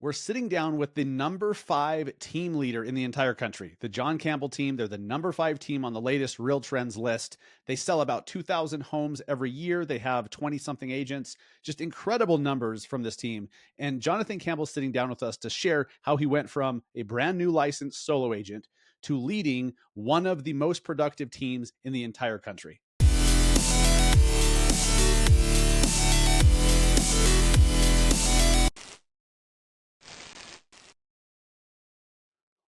We're sitting down with the number 5 team leader in the entire country, the Jon Campbell team. They're the number 5 team on the latest Real Trends list. They sell about 2,000 homes every year. They have 20-something agents, just incredible numbers from this team. And Jonathan Campbell's sitting down with us to share how he went from a brand new licensed solo agent to leading one of the most productive teams in the entire country.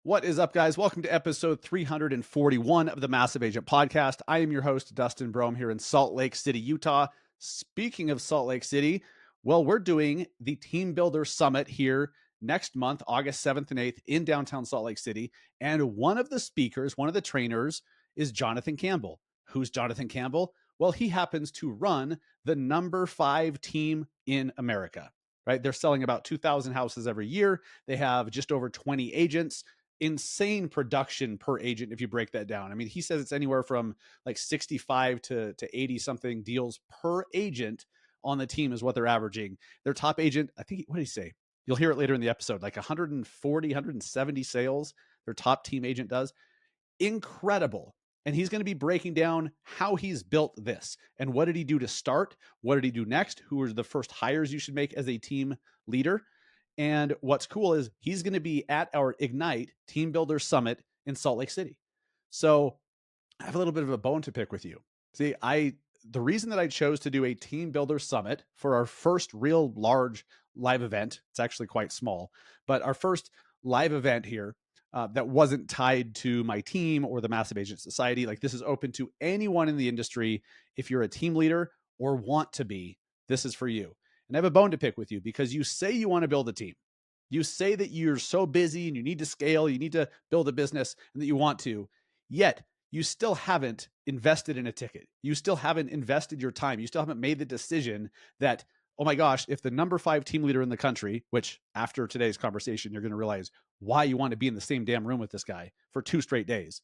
What is up, guys? Welcome to episode 341 of the Massive Agent Podcast. I am your host, Dustin Brohm, here in Salt Lake City, Utah. Speaking of Salt Lake City, well, we're doing the Team Builder Summit here next month, August 7th and 8th in downtown Salt Lake City. And one of the speakers, one of the trainers is Jonathan Campbell. Who's Jonathan Campbell? Well, he happens to run the number 5 team in America, right? They're selling about 2,000 houses every year. They have just over 20 agents. Insane production per agent if you break that down. I mean, he says it's anywhere from like 65 to 80 something deals per agent on the team is what they're averaging. Their top agent, I think, what did he say? You'll hear it later in the episode, like 140, 170 sales their top team agent does. Incredible. And he's going to be breaking down how he's built this and what did he do to start? What did he do next? Who were the first hires you should make as a team leader? And what's cool is he's going to be at our Ignite Team Builder Summit in Salt Lake City. So I have a little bit of a bone to pick with you. See, the reason that I chose to do a Team Builder Summit for our first real large live event, it's actually quite small, but our first live event here that wasn't tied to my team or the Massive Agent Society. Like, this is open to anyone in the industry. If you're a team leader or want to be, this is for you. And I have a bone to pick with you because you say you want to build a team. You say that you're so busy and you need to scale, you need to build a business and that you want to, yet you still haven't invested in a ticket. You still haven't invested your time. You still haven't made the decision that, oh my gosh, if the number 5 team leader in the country, which after today's conversation, you're going to realize why you want to be in the same damn room with this guy for 2 straight days,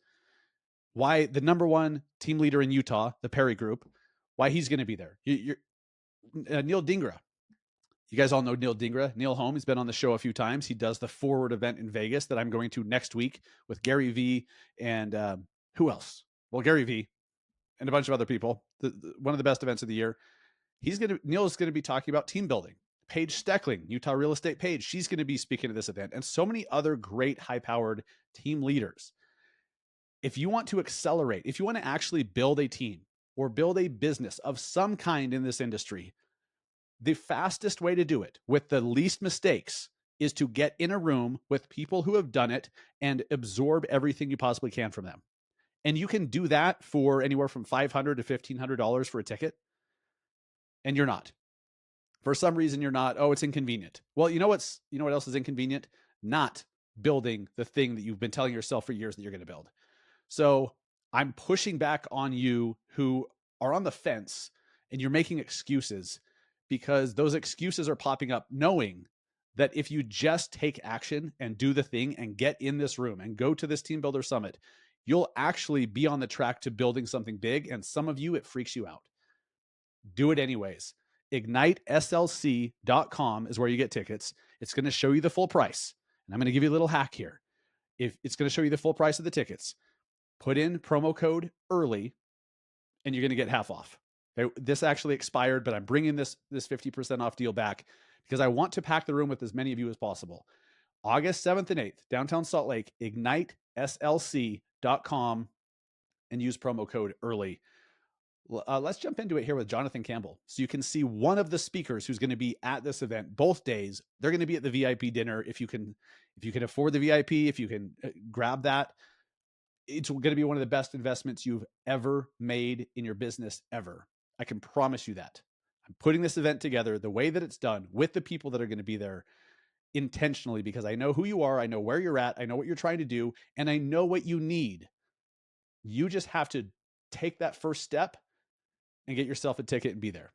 why the number 1 team leader in Utah, the Perry Group, why he's going to be there. Neil Dingra. You guys all know Neil Dingra. Neil Holm, he's been on the show a few times. He does the Forward event in Vegas that I'm going to next week with Gary Vee and who else? Well, Gary Vee and a bunch of other people. One of the best events of the year. Neil is going to be talking about team building. Paige Steckling, Utah Real Estate Paige, she's going to be speaking at this event, and so many other great high-powered team leaders. If you want to accelerate, if you want to actually build a team or build a business of some kind in this industry, the fastest way to do it with the least mistakes is to get in a room with people who have done it and absorb everything you possibly can from them. And you can do that for anywhere from $500 to $1,500 for a ticket. And you're not. For some reason, you're not. Oh, it's inconvenient. Well, you know what else is inconvenient? Not building the thing that you've been telling yourself for years that you're going to build. So I'm pushing back on you who are on the fence and you're making excuses, because those excuses are popping up knowing that if you just take action and do the thing and get in this room and go to this Team Builder Summit, you'll actually be on the track to building something big. And some of you, it freaks you out. Do it anyways. IgniteSLC.com is where you get tickets. It's going to show you the full price. And I'm going to give you a little hack here. If it's going to show you the full price of the tickets, put in promo code EARLY and you're going to get half off. This actually expired, but I'm bringing this 50% off deal back because I want to pack the room with as many of you as possible. August 7th and 8th, downtown Salt Lake, IgniteSLC.com and use promo code EARLY. Let's jump into it here with Jonathan Campbell. So you can see one of the speakers who's going to be at this event both days. They're going to be at the VIP dinner. If you can afford the VIP, if you can grab that, it's going to be one of the best investments you've ever made in your business ever. I can promise you that. I'm putting this event together the way that it's done with the people that are going to be there intentionally because I know who you are. I know where you're at. I know what you're trying to do, and I know what you need. You just have to take that first step and get yourself a ticket and be there.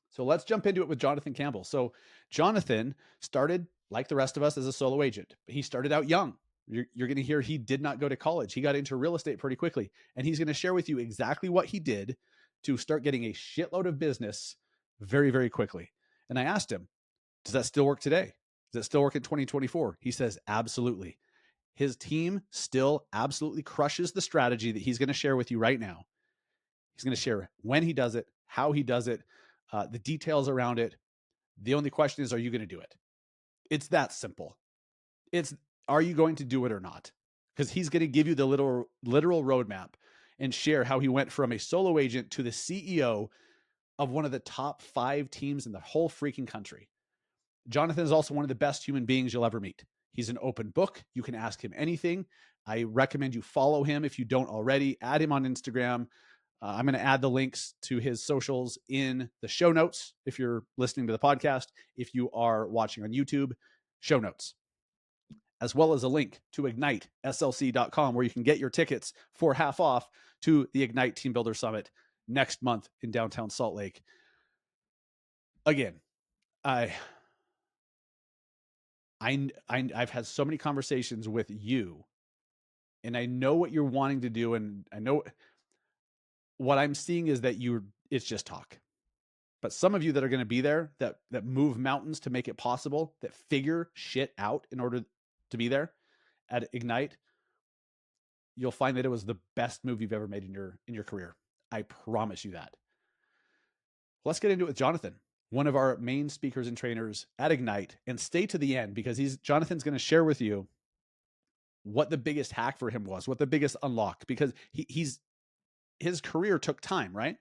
So let's jump into it with Jonathan Campbell. So Jonathan started, like the rest of us, as a solo agent. He started out young. You're going to hear he did not go to college. He got into real estate pretty quickly. And he's going to share with you exactly what he did to start getting a shitload of business very, very quickly. And I asked him, does that still work today? Does it still work in 2024? He says, absolutely. His team still absolutely crushes the strategy that he's going to share with you right now. He's going to share when he does it, how he does it, the details around it. The only question is, are you going to do it? It's that simple. It's, are you going to do it or not? Because he's going to give you the literal roadmap and share how he went from a solo agent to the CEO of one of the top 5 teams in the whole freaking country. Jonathan is also one of the best human beings you'll ever meet. He's an open book. You can ask him anything. I recommend you follow him if you don't already. Add him on Instagram. I'm going to add the links to his socials in the show notes if you're listening to the podcast. If you are watching on YouTube, show notes, as well as a link to igniteslc.com where you can get your tickets for half off to the Ignite Team Builder Summit next month in downtown Salt Lake. Again, I've had so many conversations with you, and I know what you're wanting to do, and I know what I'm seeing is that it's just talk. But some of you that are going to be there, that move mountains to make it possible, that figure shit out in order to be there at Ignite, you'll find that it was the best move you've ever made in your career. I promise you that. Let's get into it with Jonathan, one of our main speakers and trainers at Ignite, and stay to the end because Jonathan's going to share with you what the biggest hack for him was, what the biggest unlock, because his career took time, right?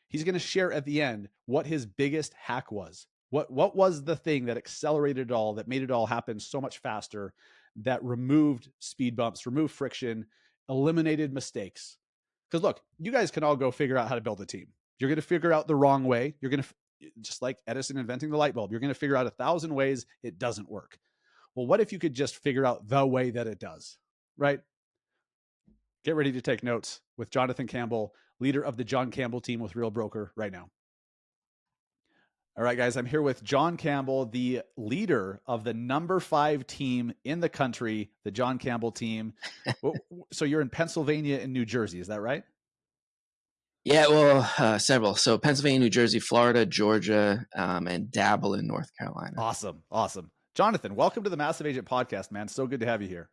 He's going to share at the end what his biggest hack was. What was the thing that accelerated it all, that made it all happen so much faster, that removed speed bumps, removed friction, eliminated mistakes? Because look, you guys can all go figure out how to build a team. You're going to figure out the wrong way. You're going to, just like Edison inventing the light bulb, you're going to figure out 1,000 ways it doesn't work. Well, what if you could just figure out the way that it does, right? Get ready to take notes with Jonathan Campbell, leader of the Jon Campbell Team with Real Broker, right now. All right, guys, I'm here with Jon Campbell, the leader of the number 5 team in the country, the Jon Campbell Team. So you're in Pennsylvania and New Jersey, is that right? Yeah, well, several. So Pennsylvania, New Jersey, Florida, Georgia, and dabble in North Carolina. Awesome. Jonathan, welcome to the Massive Agent Podcast, man. So good to have you here.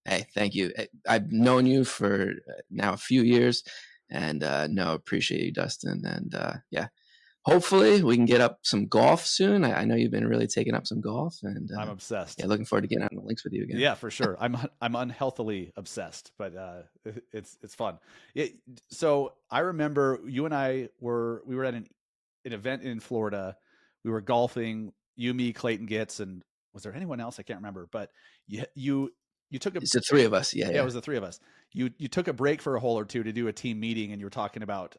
Hey, thank you. I've known you for now a few years, and appreciate you, Dustin. And yeah, hopefully we can get up some golf soon. I know you've been really taking up some golf, and I'm obsessed. Yeah, looking forward to getting on the links with you again. Yeah, for sure. I'm unhealthily obsessed, but it's fun. So I remember you and I we were at an event in Florida. We were golfing. You, me, Clayton Gitz, and was there anyone else? I can't remember. But you took It's the 3 of us. Yeah, it was the 3 of us. You took a break for a hole or two to do a team meeting, and you were talking about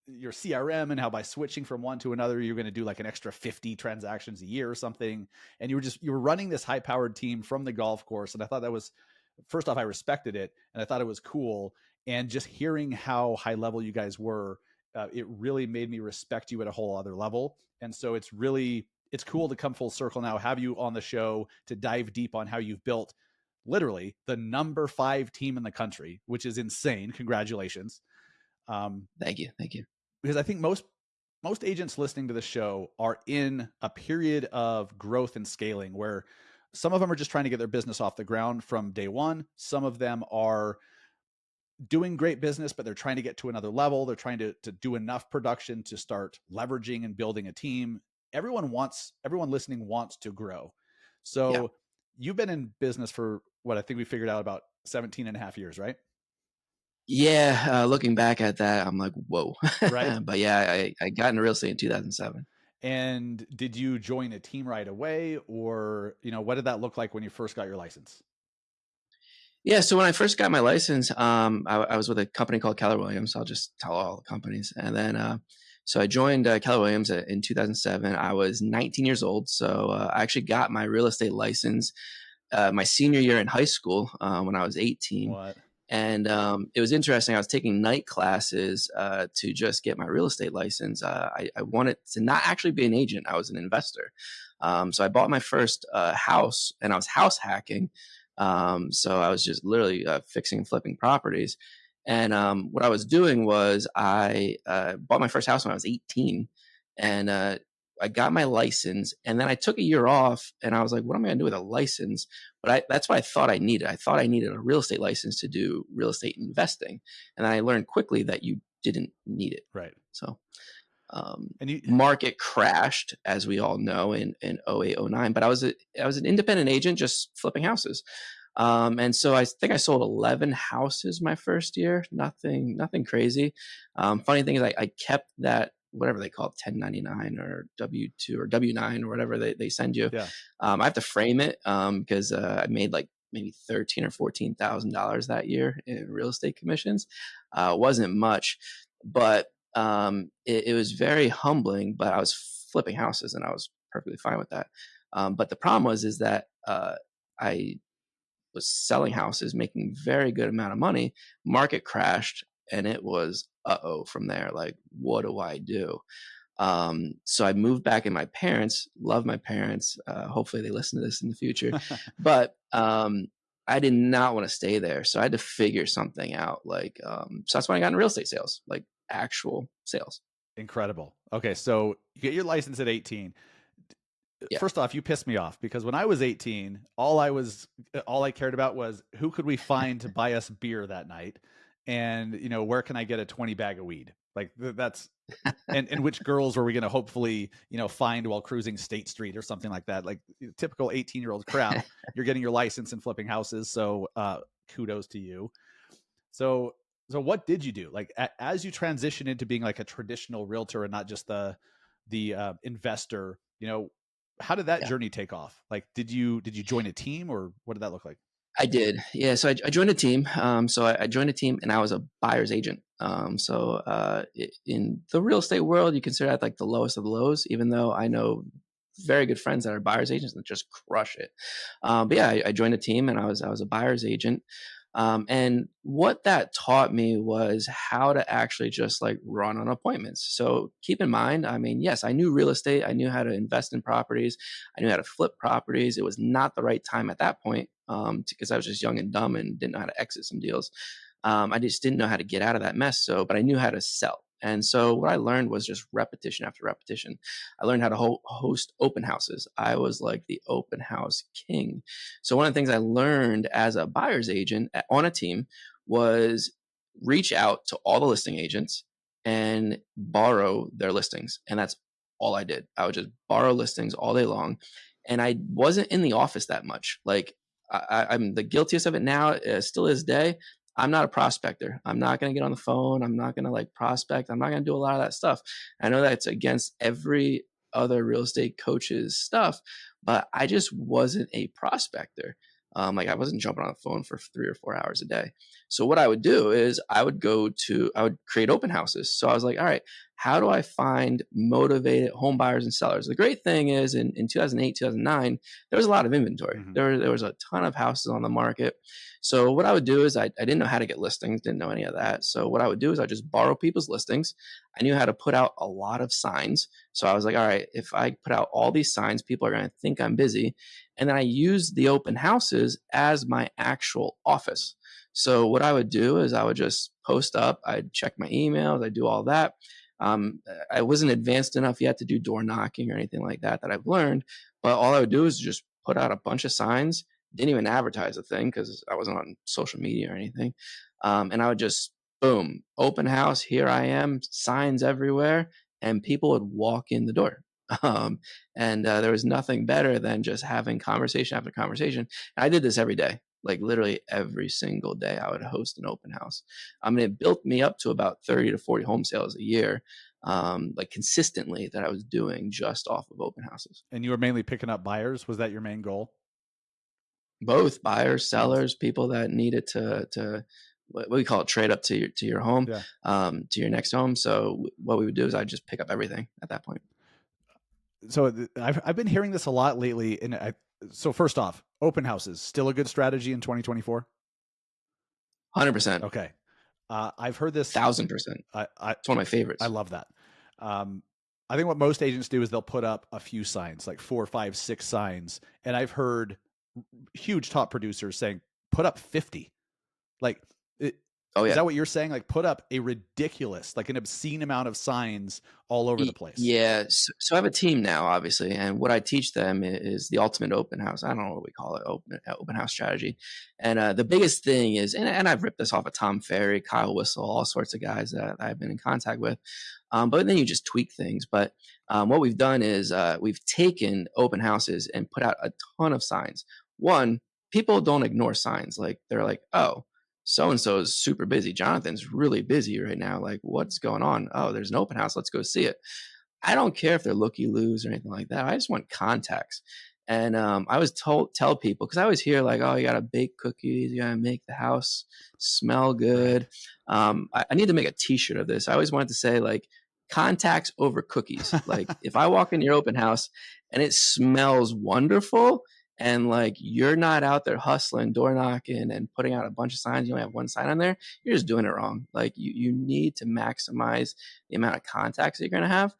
your CRM and how by switching from one to another, you're going to do like an extra 50 transactions a year or something. And you were running this high powered team from the golf course. And I thought that was, first off, I respected it. And I thought it was cool. And just hearing how high level you guys were, it really made me respect you at a whole other level. And so it's cool to come full circle now, have you on the show to dive deep on how you've built literally the number 5 team in the country, which is insane. Congratulations. Thank you. Because I think most agents listening to the show are in a period of growth and scaling where some of them are just trying to get their business off the ground from day one. Some of them are doing great business, but they're trying to get to another level. They're trying to do enough production to start leveraging and building a team. Everyone listening wants to grow. So yeah. You've been in business for what I think we figured out about 17 and a half years, right? Yeah, looking back at that, I'm like, whoa. Right. But yeah, I got into real estate in 2007. And did you join a team right away, or what did that look like when you first got your license? Yeah, so when I first got my license, I was with a company called Keller Williams. I'll just tell all the companies. And then, so I joined Keller Williams in 2007. I was 19 years old. So I actually got my real estate license my senior year in high school when I was 18. What? And it was interesting. I was taking night classes to just get my real estate license. I wanted to not actually be an agent. I was an investor. So I bought my first house, and I was house hacking. So I was just literally fixing and flipping properties. And what I was doing was I bought my first house when I was 18. And I got my license, and then I took a year off, and I was like, what am I going to do with a license? But that's what I thought I needed. I thought I needed a real estate license to do real estate investing. And I learned quickly that you didn't need it. Right. So, And you, market crashed, as we all know, in 08, 09, but I was an independent agent just flipping houses. And so I think I sold 11 houses my first year. Nothing crazy. Funny thing is I kept that, whatever they call it, 1099 or W2 or W9 or whatever they send you. yeah, I have to frame it because I made like maybe $13,000 or $14,000 that year in real estate commissions. It wasn't much, but it was very humbling. But I was flipping houses, and I was perfectly fine with that. But the problem is that I was selling houses, making very good amount of money. Market crashed, and it was from there. Like, what do I do? So I moved back in. My parents, love my parents. Hopefully they listen to this in the future. But I did not want to stay there, so I had to figure something out. Like, so that's when I got in real estate sales, like actual sales. incredible. Okay, so you get your license at 18. Yeah. First off, you pissed me off because when I was 18, all I cared about was who could we find to buy us beer that night, and where can I get a 20 bag of weed? Like that's and which girls were we going to hopefully find while cruising State Street or something like that? Like typical 18-year-old crap. You're getting your license and flipping houses, so kudos to you. So what did you do? Like as you transition into being like a traditional realtor and not just the investor, how did that Yeah. journey take off? Like, did you join a team, or what did that look like? I did. Yeah. So I joined a team. So I joined a team, and I was a buyer's agent. In the real estate world, you consider that like the lowest of the lows, even though I know very good friends that are buyer's agents that just crush it. But yeah, I joined a team, and I was a buyer's agent. And what that taught me was how to actually just like run on appointments. So keep in mind, I mean, yes, I knew real estate. I knew how to invest in properties. I knew how to flip properties. It was not the right time at that point because I was just young and dumb and didn't know how to exit some deals. I just didn't know how to get out of that mess. But I knew how to sell. And so what I learned was just repetition after repetition. I learned how to host open houses. I was like the open house king. So one of the things I learned as a buyer's agent on a team was reach out to all the listing agents and borrow their listings. And that's all I did. I would just borrow listings all day long. And I wasn't in the office that much. Like I'm the guiltiest of it now, still is day. I'm not a prospector. I'm not going to get on the phone. I'm not going to like prospect. I'm not going to do a lot of that stuff. I know that's against every other real estate coach's stuff, but I just wasn't a prospector. Like I wasn't jumping on the phone for 3 or 4 hours a day. So what I would do is I would create open houses. So I was like, all right, how do I find motivated home buyers and sellers? The great thing is in 2008, 2009, there was a lot of inventory. Mm-hmm. There was a ton of houses on the market. So what I would do is I didn't know how to get listings, didn't know any of that. So what I would do is I just borrow people's listings. I knew how to put out a lot of signs. So I was like, all right, if I put out all these signs, people are going to think I'm busy. And then I used the open houses as my actual office. So what I would do is I would just post up, I'd check my emails, I'd do all that. I wasn't advanced enough yet to do door knocking or anything like that I've learned, but all I would do is just put out a bunch of signs. Didn't even advertise a thing because I wasn't on social media or anything. And I would just, boom, open house, here I am, signs everywhere, and people would walk in the door. There was nothing better than just having conversation after conversation. And I did this every day, like literally every single day I would host an open house. I mean, it built me up to about 30 to 40 home sales a year, like consistently that I was doing just off of open houses. And you were mainly picking up buyers. Was that your main goal? Both buyers, sellers, people that needed to what we call it, trade up to your home, Yeah. to your next home. So what we would do is I'd just pick up everything at that point. So I've been hearing this a lot lately. So first off, open houses still a good strategy in 2024. 100%, Okay. I've heard this 1,000%. It's one of my favorites. I love that. I think what most agents do is they'll put up a few signs, like 4, 5, 6 signs. And I've heard huge top producers saying, put up 50. Like Oh Is yeah. that what you're saying? Like put up a ridiculous, like an obscene amount of signs all over the place. Yeah, so I have a team now, obviously, and what I teach them is the ultimate open house. I don't know what we call it, open house strategy. And the biggest thing is, and I've ripped this off of Tom Ferry, Kyle Whistle, all sorts of guys that I've been in contact with. But then you just tweak things. But what we've done is we've taken open houses and put out a ton of signs. One, people don't ignore signs. Like they're like, oh, so and so is super busy. Jonathan's really busy right now. Like, what's going on? Oh, there's an open house. Let's go see it. I don't care if they're looky-loos or anything like that. I just want contacts. And I was tell people, because I always hear like, oh, you gotta bake cookies, you gotta make the house smell Right. good. I need to make a T-shirt of this. I always wanted to say like contacts over cookies. Like if I walk in your open house and it smells wonderful, and like you're not out there hustling, door knocking, and putting out a bunch of signs, you only have one sign on there, you're just doing it wrong. Like you need to maximize the amount of contacts that you're gonna have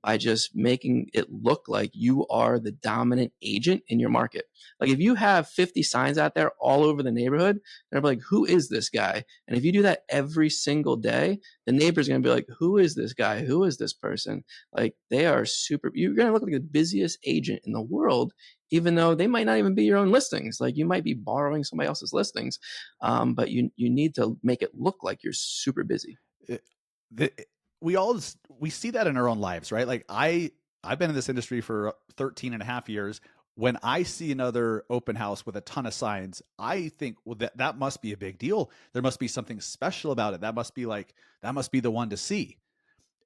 by just making it look like you are the dominant agent in your market. Like if you have 50 signs out there all over the neighborhood, they're like, who is this guy? And if you do that every single day, the neighbor's going to be like, who is this guy? Who is this person? Like they are super, you're going to look like the busiest agent in the world, even though they might not even be your own listings. Like you might be borrowing somebody else's listings. But you need to make it look like you're super busy. It, the, we all we see that in our own lives, right? Like I've been in this industry for 13 and a half years. When I see another open house with a ton of signs, I think, well, that must be a big deal. There must be something special about it. That must be the one to see.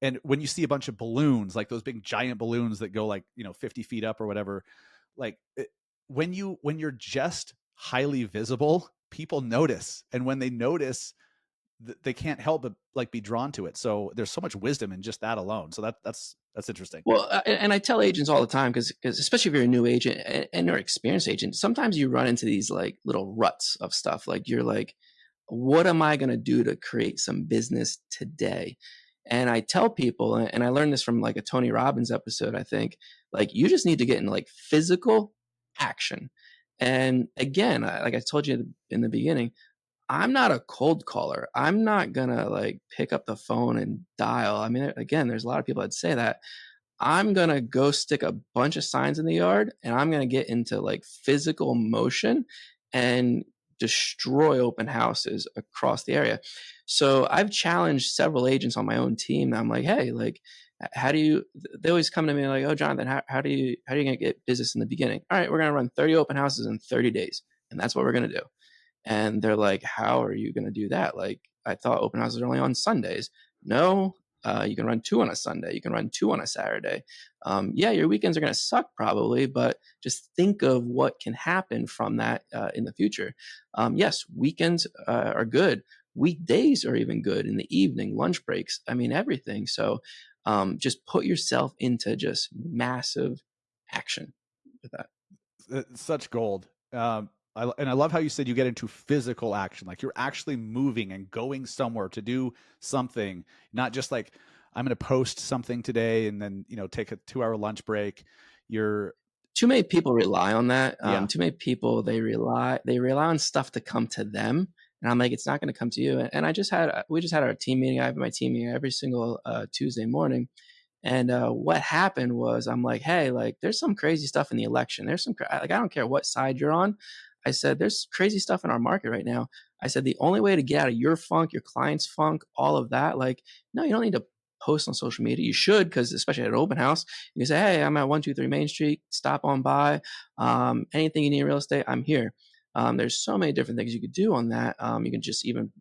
And when you see a bunch of balloons, like those big giant balloons that go like, 50 feet up or whatever, like when you're just highly visible, people notice. And when they notice, they can't help but like be drawn to it. So there's so much wisdom in just that alone. So that's interesting. Well, and I tell agents all the time, because especially if you're a new agent and you're an experienced agent, sometimes you run into these like little ruts of stuff. Like you're like, what am I going to do to create some business today? And I tell people, and I learned this from like a Tony Robbins episode, I think, like you just need to get into like physical action. And again, like I told you in the beginning, I'm not a cold caller. I'm not gonna like pick up the phone and dial. I mean, again, there's a lot of people that say that. I'm gonna go stick a bunch of signs in the yard and I'm gonna get into like physical motion and destroy open houses across the area. So I've challenged several agents on my own team that I'm like, hey, like, how do you? They always come to me like, oh, Jonathan, how are you gonna get business in the beginning? All right, we're gonna run 30 open houses in 30 days, and that's what we're gonna do. And they're like, how are you going to do that? Like, I thought open houses are only on Sundays. No, you can run two on a Sunday. You can run two on a Saturday. Yeah, your weekends are going to suck probably, but just think of what can happen from that in the future. Yes, weekends are good. Weekdays are even good in the evening, lunch breaks. I mean, everything. So just put yourself into just massive action with that. It's such gold. I love how you said you get into physical action, like you're actually moving and going somewhere to do something, not just like I'm going to post something today and then take a 2-hour lunch break. You're Too many people rely on that. Yeah, Too many people they rely on stuff to come to them, and I'm like, it's not going to come to you. And we just had our team meeting. I have my team meeting every single Tuesday morning, and what happened was I'm like, hey, like there's some crazy stuff in the election. There's some like I don't care what side you're on. I said there's crazy stuff in our market right now. I said the only way to get out of your funk, your client's funk, all of that, like no, you don't need to post on social media. You should, because especially at an open house, you can say, hey, I'm at 123 Main Street. Stop on by. Anything you need in real estate, I'm here. There's so many different things you could do on that. You can just even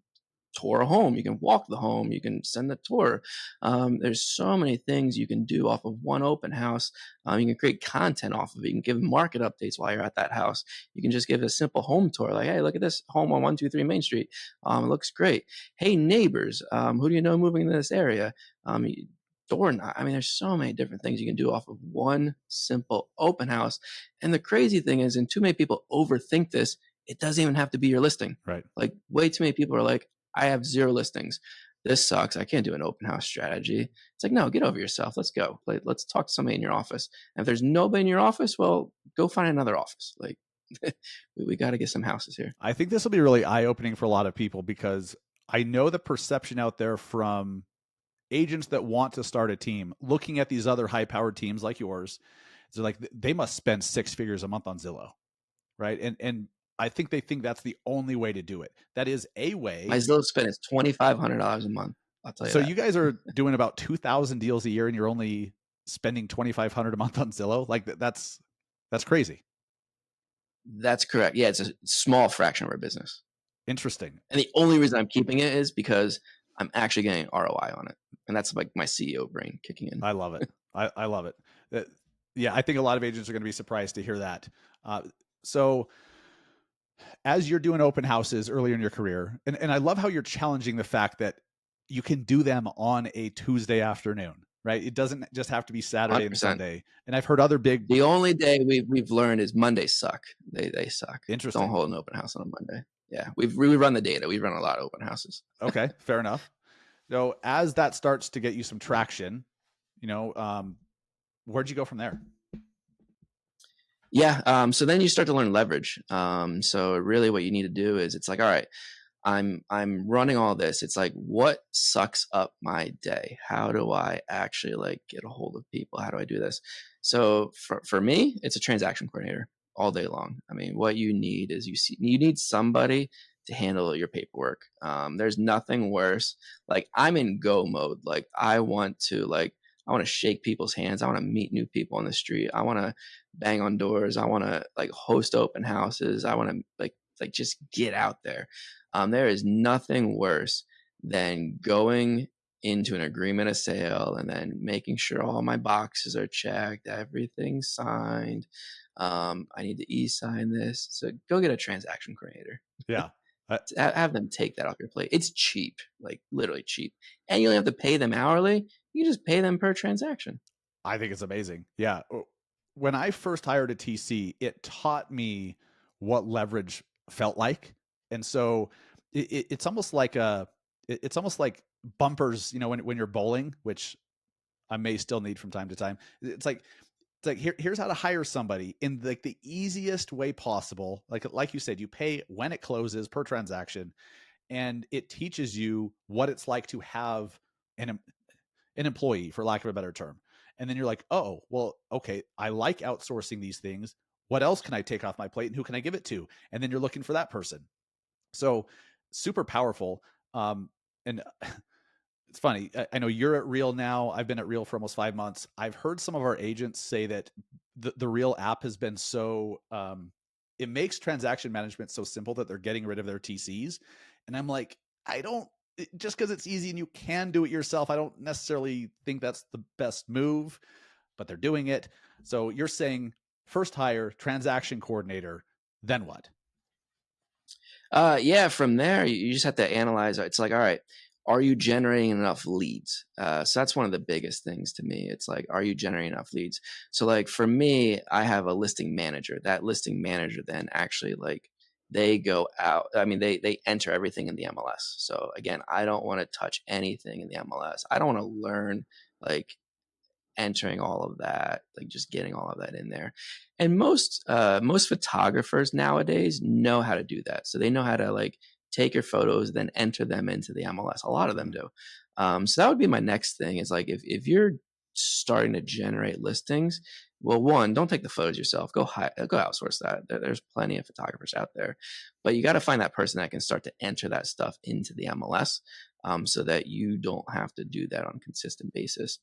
tour a home. You can walk the home. You can send the tour. There's so many things you can do off of one open house. You can create content off of it. You can give market updates while you're at that house. You can just give a simple home tour, like, hey, look at this home on 123 Main Street. It looks great. Hey, neighbors, who do you know moving to this area? Door knock. I mean, there's so many different things you can do off of one simple open house. And the crazy thing is, and too many people overthink this, it doesn't even have to be your listing. right. Like way too many people are like, I have 0 listings. This sucks. I can't do an open house strategy. It's like, no, get over yourself. Let's go. Like, let's talk to somebody in your office. And if there's nobody in your office, well, go find another office. Like, we got to get some houses here. I think this will be really eye opening for a lot of people because I know the perception out there from agents that want to start a team, looking at these other high powered teams like yours, they're like, they must spend 6 figures a month on Zillow, right? And I think they think that's the only way to do it. That is a My way. Zillow spend is $2,500 a month. I'll tell you So that. you guys are doing about 2,000 deals a year, and you're only spending 2,500 a month on Zillow. Like that's crazy. That's correct. Yeah, it's a small fraction of our business. Interesting. And the only reason I'm keeping it is because I'm actually getting ROI on it. And that's like my CEO brain kicking in. I love it. I love it. Yeah, I think a lot of agents are going to be surprised to hear that. So as you're doing open houses earlier in your career, and I love how you're challenging the fact that you can do them on a Tuesday afternoon, right? It doesn't just have to be Saturday and 100%. Sunday. And I've heard other big. The only day we've learned is Mondays suck. They suck. Interesting. Don't hold an open house on a Monday. Yeah, we run the data. We run a lot of open houses. Okay, fair enough. So as that starts to get you some traction, where'd you go from there? Yeah. So then you start to learn leverage. So really what you need to do is it's like, all right, I'm running all this. It's like, what sucks up my day? How do I actually like get a hold of people? How do I do this? So for me, it's a transaction coordinator all day long. I mean, what you need is you need somebody to handle your paperwork. There's nothing worse. Like I'm in go mode. Like I want to shake people's hands. I want to meet new people on the street. I want to bang on doors. I want to like host open houses. I want to like just get out there. There is nothing worse than going into an agreement of sale and then making sure all my boxes are checked, everything's signed. I need to e-sign this. So go get a transaction coordinator. Yeah. Have them take that off your plate. It's cheap, like literally cheap. And you only have to pay them hourly. You just pay them per transaction. I think it's amazing. Yeah. When I first hired a TC, it taught me what leverage felt like. And so it's almost like it's almost like bumpers, when you're bowling, which I may still need from time to time. It's like here's how to hire somebody in like the easiest way possible. Like you said, you pay when it closes per transaction, and it teaches you what it's like to have an employee, for lack of a better term. And then you're like, oh, well, okay, I like outsourcing these things. What else can I take off my plate, and who can I give it to? And then you're looking for that person. So super powerful. And it's funny. I know you're at Real now. I've been at Real for almost 5 months. I've heard some of our agents say that the Real app has been so, it makes transaction management so simple that they're getting rid of their TCs. And I'm like, just because it's easy and you can do it yourself, I don't necessarily think that's the best move, but they're doing it. So you're saying first hire, transaction coordinator, then what? Yeah, from there, you just have to analyze. It's like, all right, are you generating enough leads? So that's one of the biggest things to me. It's like, are you generating enough leads? So like for me, I have a listing manager. That listing manager then actually like they go out. I mean, they enter everything in the MLS. So again, I don't want to touch anything in the MLS. I don't want to learn like entering all of that, like just getting all of that in there. And most photographers nowadays know how to do that. So they know how to like take your photos, then enter them into the MLS. A lot of them do. So that would be my next thing is like, if you're starting to generate listings, well, one, don't take the photos yourself. Go outsource that. There's plenty of photographers out there, but you got to find that person that can start to enter that stuff into the MLS, so that you don't have to do that on a consistent basis.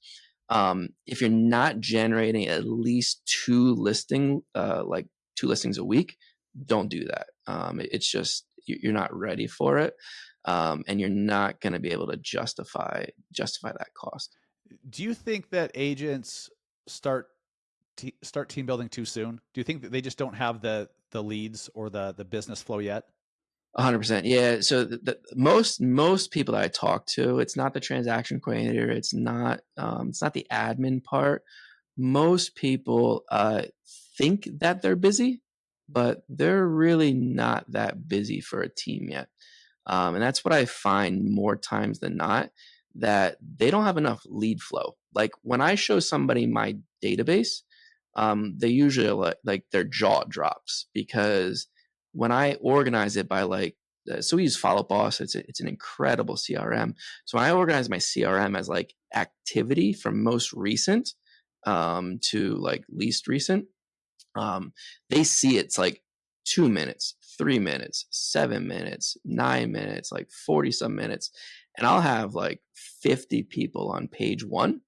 If you're not generating at least two listings a week, don't do that. It's just you're not ready for it, and you're not going to be able to justify that cost. Do you think that agents start team building too soon? Do you think that they just don't have the leads or the business flow yet? 100%. Yeah. So most people that I talk to, it's not the transaction coordinator. It's not the admin part. Most people think that they're busy, but they're really not that busy for a team yet. And that's what I find more times than not, that they don't have enough lead flow. Like when I show somebody my database, they usually like their jaw drops, because when I organize it by like So we use Follow Boss. It's an incredible CRM. So when I organize my CRM as like activity from most recent to like least recent, um, they see it's like 2 minutes, 3 minutes, 7 minutes, 9 minutes, like 40 some minutes. And I'll have like 50 people on page one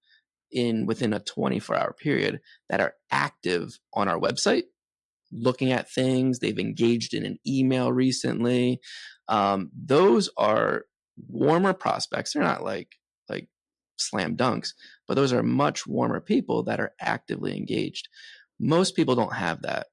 in within a 24-hour period that are active on our website looking at things. They've engaged in an email recently. Those are warmer prospects. They're not like slam dunks, but those are much warmer people that are actively engaged. Most people don't have that.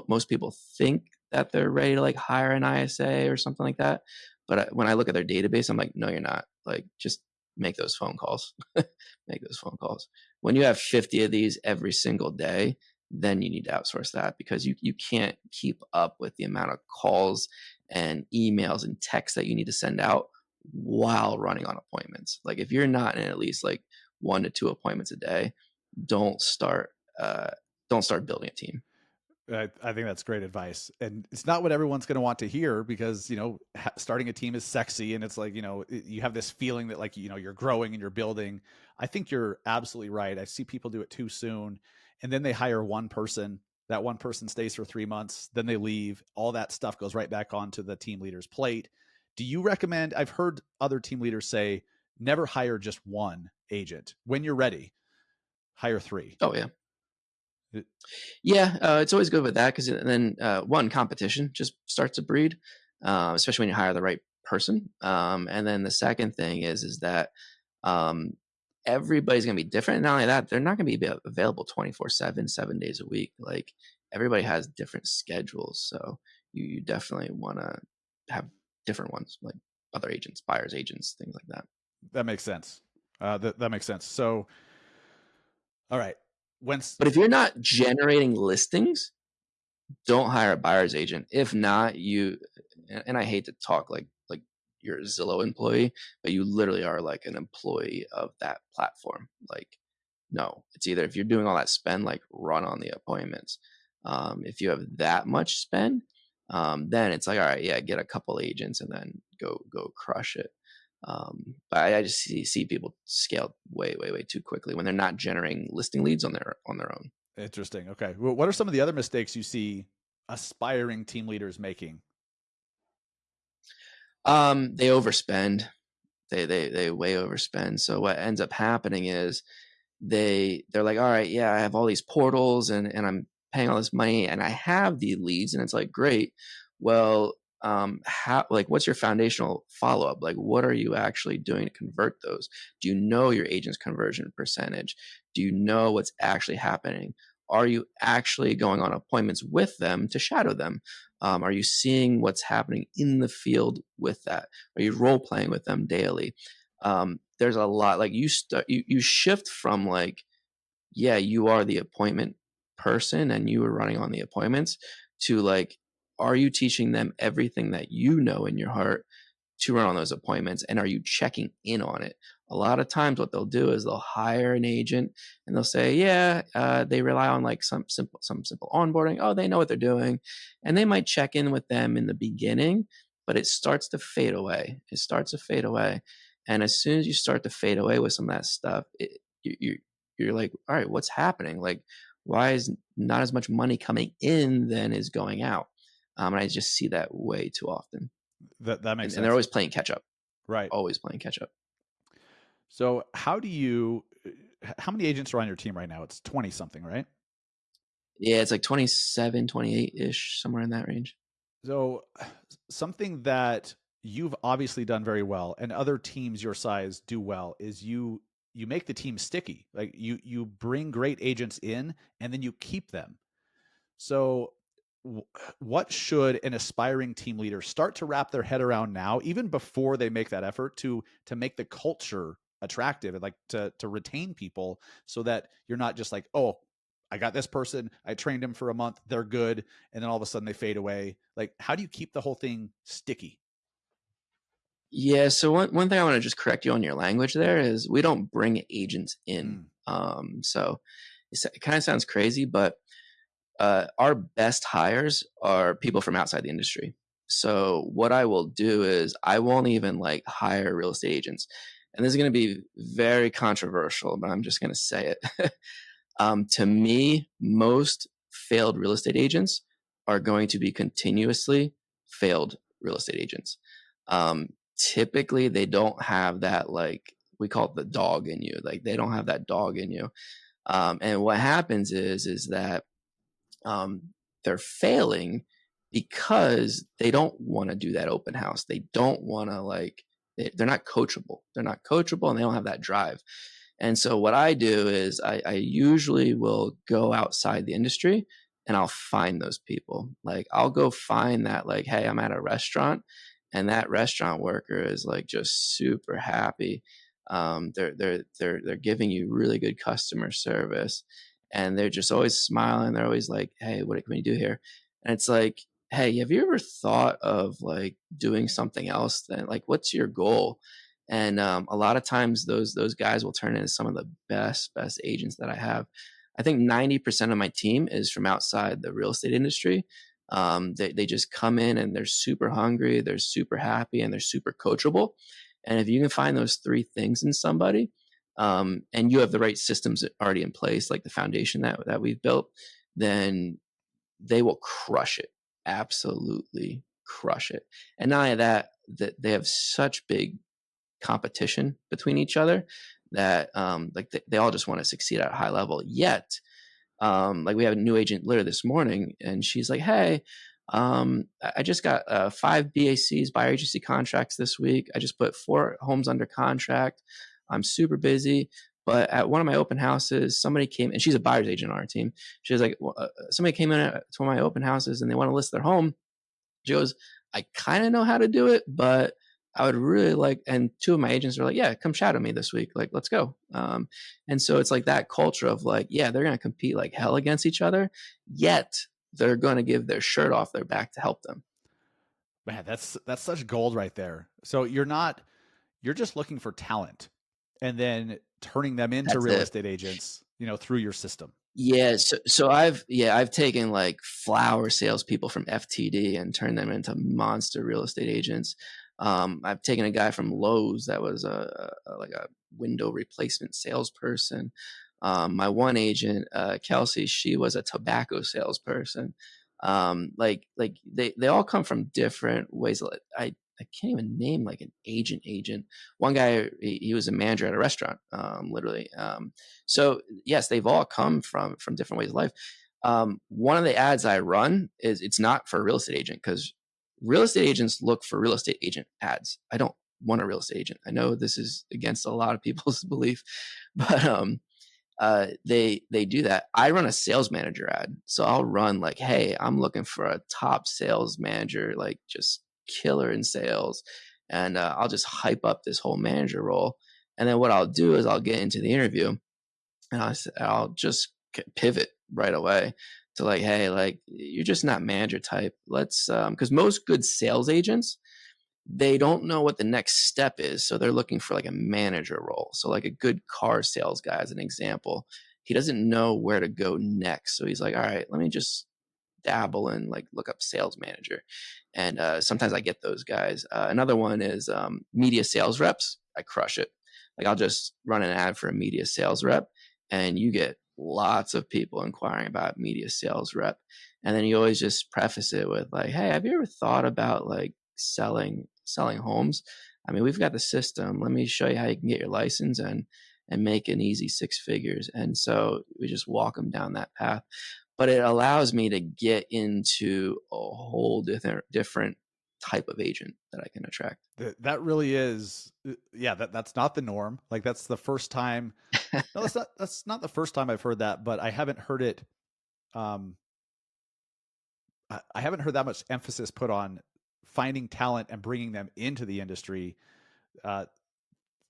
Most people think that they're ready to like hire an ISA or something like that. But when I look at their database, I'm like, no, you're not. Like, just make those phone calls. Make those phone calls. When you have 50 of these every single day, then you need to outsource that, because you can't keep up with the amount of calls and emails and texts that you need to send out while running on appointments. Like, if you're not in at least like 1 to 2 appointments a day, don't start uh, don't start building a team. I think that's great advice, and it's not what everyone's going to want to hear, because starting a team is sexy, and it's like, you have this feeling that, like, you're growing and you're building. I think you're absolutely right. I see people do it too soon, and then they hire one person. That one person stays for 3 months, then they leave. All that stuff goes right back onto the team leader's plate. Do you recommend? I've heard other team leaders say, never hire just one agent. When you're ready, hire three. Oh yeah. Yeah, it's always good with that, because then one, competition just starts to breed, especially when you hire the right person. And then the second thing is that um, everybody's going to be different. And not only that, they're not going to be available 24/7, 7 days a week. Like, everybody has different schedules, so you definitely want to have different ones, like other agents, buyers agents, things like that. That makes sense. That makes sense. So, all right, when But if you're not generating listings, don't hire a buyer's agent. If not, and I hate to talk like you're a Zillow employee, but you literally are like an employee of that platform. Like, no, it's either, if you're doing all that spend, like, run on the appointments. If you have that much spend, then it's like, all right, yeah, get a couple agents and then go crush it. But I just see people scale way too quickly when they're not generating listing leads on their own. interesting. Okay, well, what are some of the other mistakes you see aspiring team leaders making? They overspend. They way overspend. So what ends up happening is they're like, all right, yeah, I have all these portals and I'm paying all this money and I have the leads, and it's like, great. Well, how, like, what's your foundational follow up? Like, what are you actually doing to convert those? Do you know your agent's conversion percentage? Do you know what's actually happening? Are you actually going on appointments with them to shadow them? Are you seeing what's happening in the field with that? Are you role playing with them daily? There's a lot, like, you shift from like, yeah, you are the appointment person and you are running on the appointments, to like, are you teaching them everything that you know in your heart to run on those appointments, and are you checking in on it? A lot of times what they'll do is they'll hire an agent and they'll say, yeah, they rely on like some simple onboarding. Oh, they know what they're doing. And they might check in with them in the beginning, but it starts to fade away. It starts to fade away. And as soon as you start to fade away with some of that stuff, you're like, all right, what's happening? Like, why is not as much money coming in than is going out? And I just see that way too often. That makes And they're sense, always playing catch up. right? Always playing catch up. So, how do you? How many agents are on your team right now? It's 20 something, right? Yeah, it's like 27, 28-ish, somewhere in that range. So, something that you've obviously done very well, and other teams your size do well, is you make the team sticky. Like, you bring great agents in, and then you keep them. So, what should an aspiring team leader start to wrap their head around now, even before they make that effort to make the culture attractive, and like to retain people, so that you're not just like, oh, I got this person, I trained him for a month, they're good, and then all of a sudden they fade away. Like, how do you keep the whole thing sticky? Yeah, so one thing I want to just correct you on your language there is, we don't bring agents in. Mm, So it kind of sounds crazy, but our best hires are people from outside the industry. So what I will do is I won't even like hire real estate agents. And this is going to be very controversial, but I'm just going to say it. To me, most failed real estate agents are going to be continuously failed real estate agents. Um, Typically, they don't have that, like, we call it the dog in you. Like, they don't have that dog in you. And what happens is that um, they're failing because they don't want to do that open house. They don't want to, like, they're not coachable. They're not coachable and they don't have that drive. And so what I do is I usually will go outside the industry and I'll find those people. Like I'll go find that, like, hey, I'm at a restaurant and that restaurant worker is like just super happy. They're giving you really good customer service and they're just always smiling. They're always like, hey, what can we do here? And it's like, hey, have you ever thought of like doing something else? Then like, what's your goal? And a lot of times those guys will turn into some of the best agents that I have. I think 90% of my team is from outside the real estate industry. They just come in and they're super hungry, they're super happy, and they're super coachable. And if you can find those three things in somebody, and you have the right systems already in place, like the foundation that we've built, then they will crush it. Absolutely crush it. And not only that they have such big competition between each other that like they all just want to succeed at a high level. Yet like we have a new agent literally this morning and she's like, hey, I just got 5 BACs, buyer agency contracts this week. I just put 4 homes under contract. I'm super busy, but at one of my open houses somebody came, and she's a buyer's agent on our team. She was like, somebody came in to one of my open houses and they want to list their home. She goes, I kind of know how to do it, but I would really like, and 2 of my agents are like, yeah, come shadow me this week. Like, let's go. And so it's like that culture of like, yeah, they're going to compete like hell against each other, yet they're going to give their shirt off their back to help them. Man, that's such gold right there. So you're just looking for talent and then turning them into That's real it. estate agents, through your system. Yeah, so I've taken like flower salespeople from FTD and turned them into monster real estate agents. I've taken a guy from Lowe's that was like a window replacement salesperson. My one agent, Kelsey, she was a tobacco salesperson. Like they all come from different ways. I can't even name like an agent. One guy, he was a manager at a restaurant, literally. So yes, they've all come from different ways of life. One of the ads I run is it's not for a real estate agent because real estate agents look for real estate agent ads. I don't want a real estate agent. I know this is against a lot of people's belief, but they do that. I run a sales manager ad, so I'll run like, hey, I'm looking for a top sales manager, like just killer in sales, and I'll just hype up this whole manager role. And then what I'll do is I'll get into the interview and I'll just pivot right away to like, hey, like you're just not manager type. Let's because most good sales agents, they don't know what the next step is, so they're looking for like a manager role. So like a good car sales guy as an example, he doesn't know where to go next, so he's like, all right, let me just dabble and like look up sales manager. And sometimes I get those guys. Another one is media sales reps. I crush it. Like I'll just run an ad for a media sales rep and you get lots of people inquiring about media sales rep. And then you always just preface it with like, hey, have you ever thought about like selling homes? I mean, we've got the system. Let me show you how you can get your license and make an easy 6 figures. And so we just walk them down that path, but it allows me to get into a whole different type of agent that I can attract. That really is, yeah. That's not the norm. Like that's the first time. No, that's not the first time I've heard that, but I haven't heard it. Um, I haven't heard that much emphasis put on finding talent and bringing them into the industry. Uh,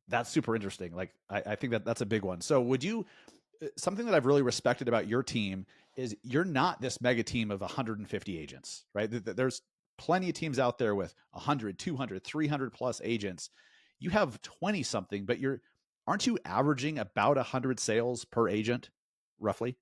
that's super interesting. Like I think that's a big one. So would you? Something that I've really respected about your team is you're not this mega team of 150 agents, right? There's plenty of teams out there with 100, 200, 300 plus agents. You have 20 something, but aren't you averaging about 100 sales per agent roughly?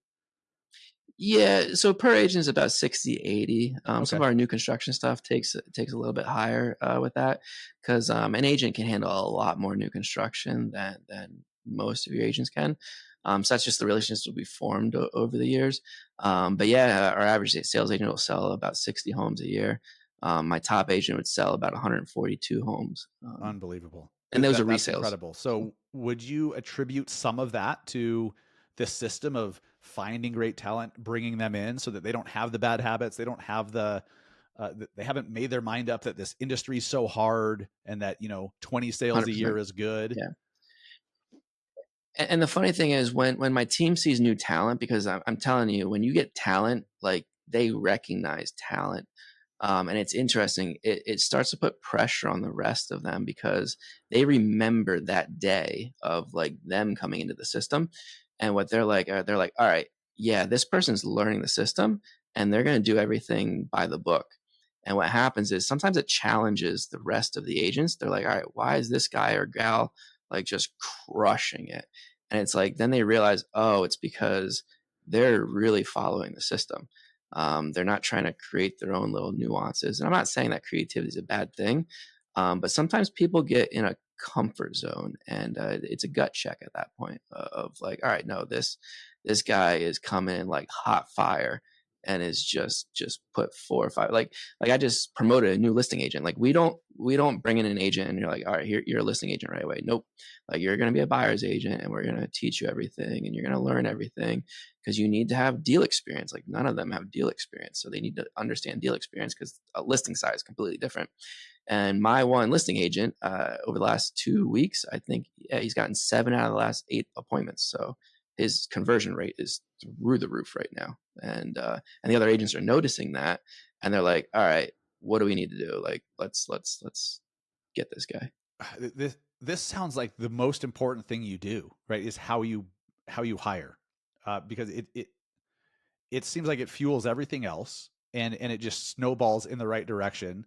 Yeah, so per agent is about 60, 80. Some Okay. of our new construction stuff takes a little bit higher with that because an agent can handle a lot more new construction than most of your agents can. So that's just the relationships we formed over the years. But yeah, our average sales agent will sell about 60 homes a year. My top agent would sell about 142 homes, Unbelievable. and those are That's resales. incredible. So So, would you attribute some of that to this system of finding great talent, bringing them in so that they don't have the bad habits, they don't have they haven't made their mind up that this industry is so hard and that 20 sales a year 100%. is good? Yeah. And the funny thing is when my team sees new talent, because I'm telling you, when you get talent, like they recognize talent. And it's interesting. It starts to put pressure on the rest of them because they remember that day of like them coming into the system, and what they're like, all right, yeah, this person's learning the system, and they're going to do everything by the book. And what happens is sometimes it challenges the rest of the agents. They're like, all right, why is this guy or gal like just crushing it? And it's like then they realize, oh, it's because they're really following the system. They're not trying to create their own little nuances. And I'm not saying that creativity is a bad thing, but sometimes people get in a comfort zone, and it's a gut check at that point of like, all right, no, this guy is coming like hot fire and is just put 4 or 5 like I just promoted a new listing agent. Like we don't bring in an agent and you're like, all right, here you're a listing agent right away. Nope. Like you're going to be a buyer's agent and we're going to teach you everything and you're going to learn everything because you need to have deal experience. Like none of them have deal experience. So they need to understand deal experience because a listing side is completely different. And my one listing agent, over the last 2 weeks, I think he's gotten 7 out of the last 8 appointments. So his conversion rate is through the roof right now. And the other agents are noticing that, and they're like, "All right, what do we need to do? Like, let's get this guy." This sounds like the most important thing you do, right? Is how you hire, because it seems like it fuels everything else, and it just snowballs in the right direction.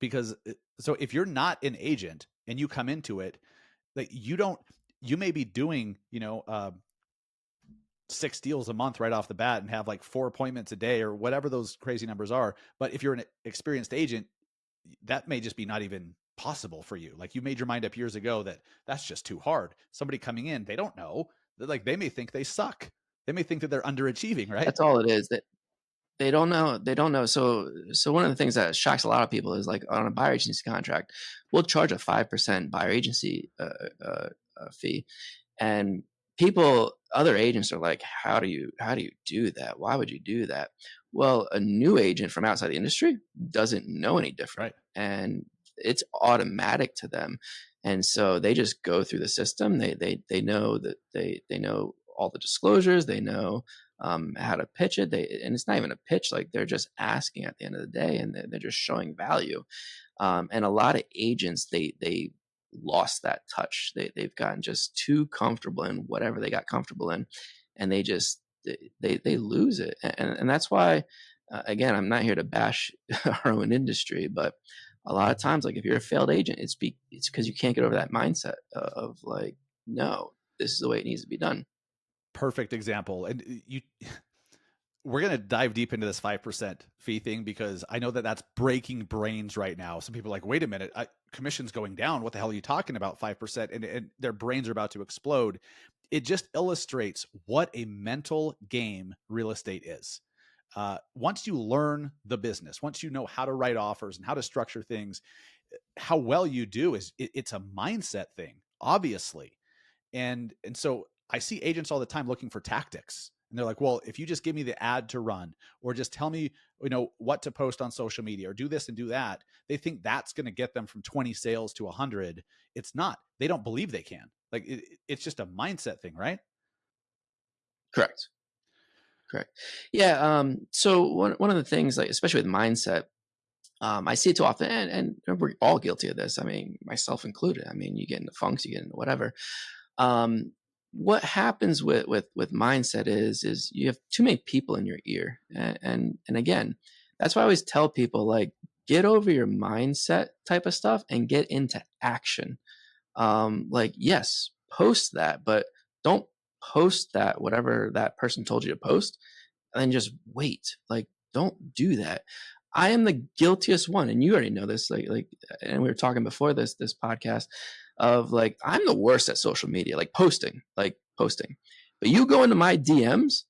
Because so if you're not an agent and you come into it, like you may be doing 6 deals a month right off the bat and have like 4 appointments a day or whatever those crazy numbers are. But if you're an experienced agent, that may just be not even possible for you. Like you made your mind up years ago that that's just too hard. Somebody coming in, they don't know. Like they may think they suck. They may think that they're underachieving, right? That's all it is. That they don't know. They don't know. So one of the things that shocks a lot of people is like on a buyer agency contract, we'll charge a 5% buyer agency fee. And other agents are like, how do you do that? Why would you do that? Well, a new agent from outside the industry doesn't know any different, Right. and it's automatic to them. And so they just go through the system. They know that they know all the disclosures. They know how to pitch it. And it's not even a pitch. Like they're just asking at the end of the day, and they're just showing value. And a lot of agents they lost that touch. They've gotten just too comfortable in whatever they got comfortable in, and they lose it. And that's why, again, I'm not here to bash our own industry, but a lot of times, like if you're a failed agent, it's because you can't get over that mindset of like, no, this is the way it needs to be done. Perfect example. And we're going to dive deep into this 5% fee thing because I know that that's breaking brains right now. Some people are like, wait a minute, commission's going down. What the hell are you talking about? 5%. And their brains are about to explode. It just illustrates what a mental game real estate is. Once you learn the business, once you know how to write offers and how to structure things, how well you do it's a mindset thing, obviously. And so I see agents all the time looking for tactics. And they're like, well, if you just give me the ad to run or just tell me, what to post on social media or do this and do that, they think that's going to get them from 20 sales to 100. It's not. They don't believe they can. Like it's just a mindset thing, right? Correct. Correct. Yeah. So one of the things, like especially with mindset, I see it too often, and we're all guilty of this. I mean, myself included. I mean, you get into funks, you get into whatever. Um, what happens with mindset is you have too many people in your ear, and again, that's why I always tell people like get over your mindset type of stuff and get into action. Like yes, post that, but don't post that whatever that person told you to post. and then just wait. Like, don't do that. I am the guiltiest one, and you already know this. And we were talking before this podcast of like, I'm the worst at social media, like posting. But you go into my DMs,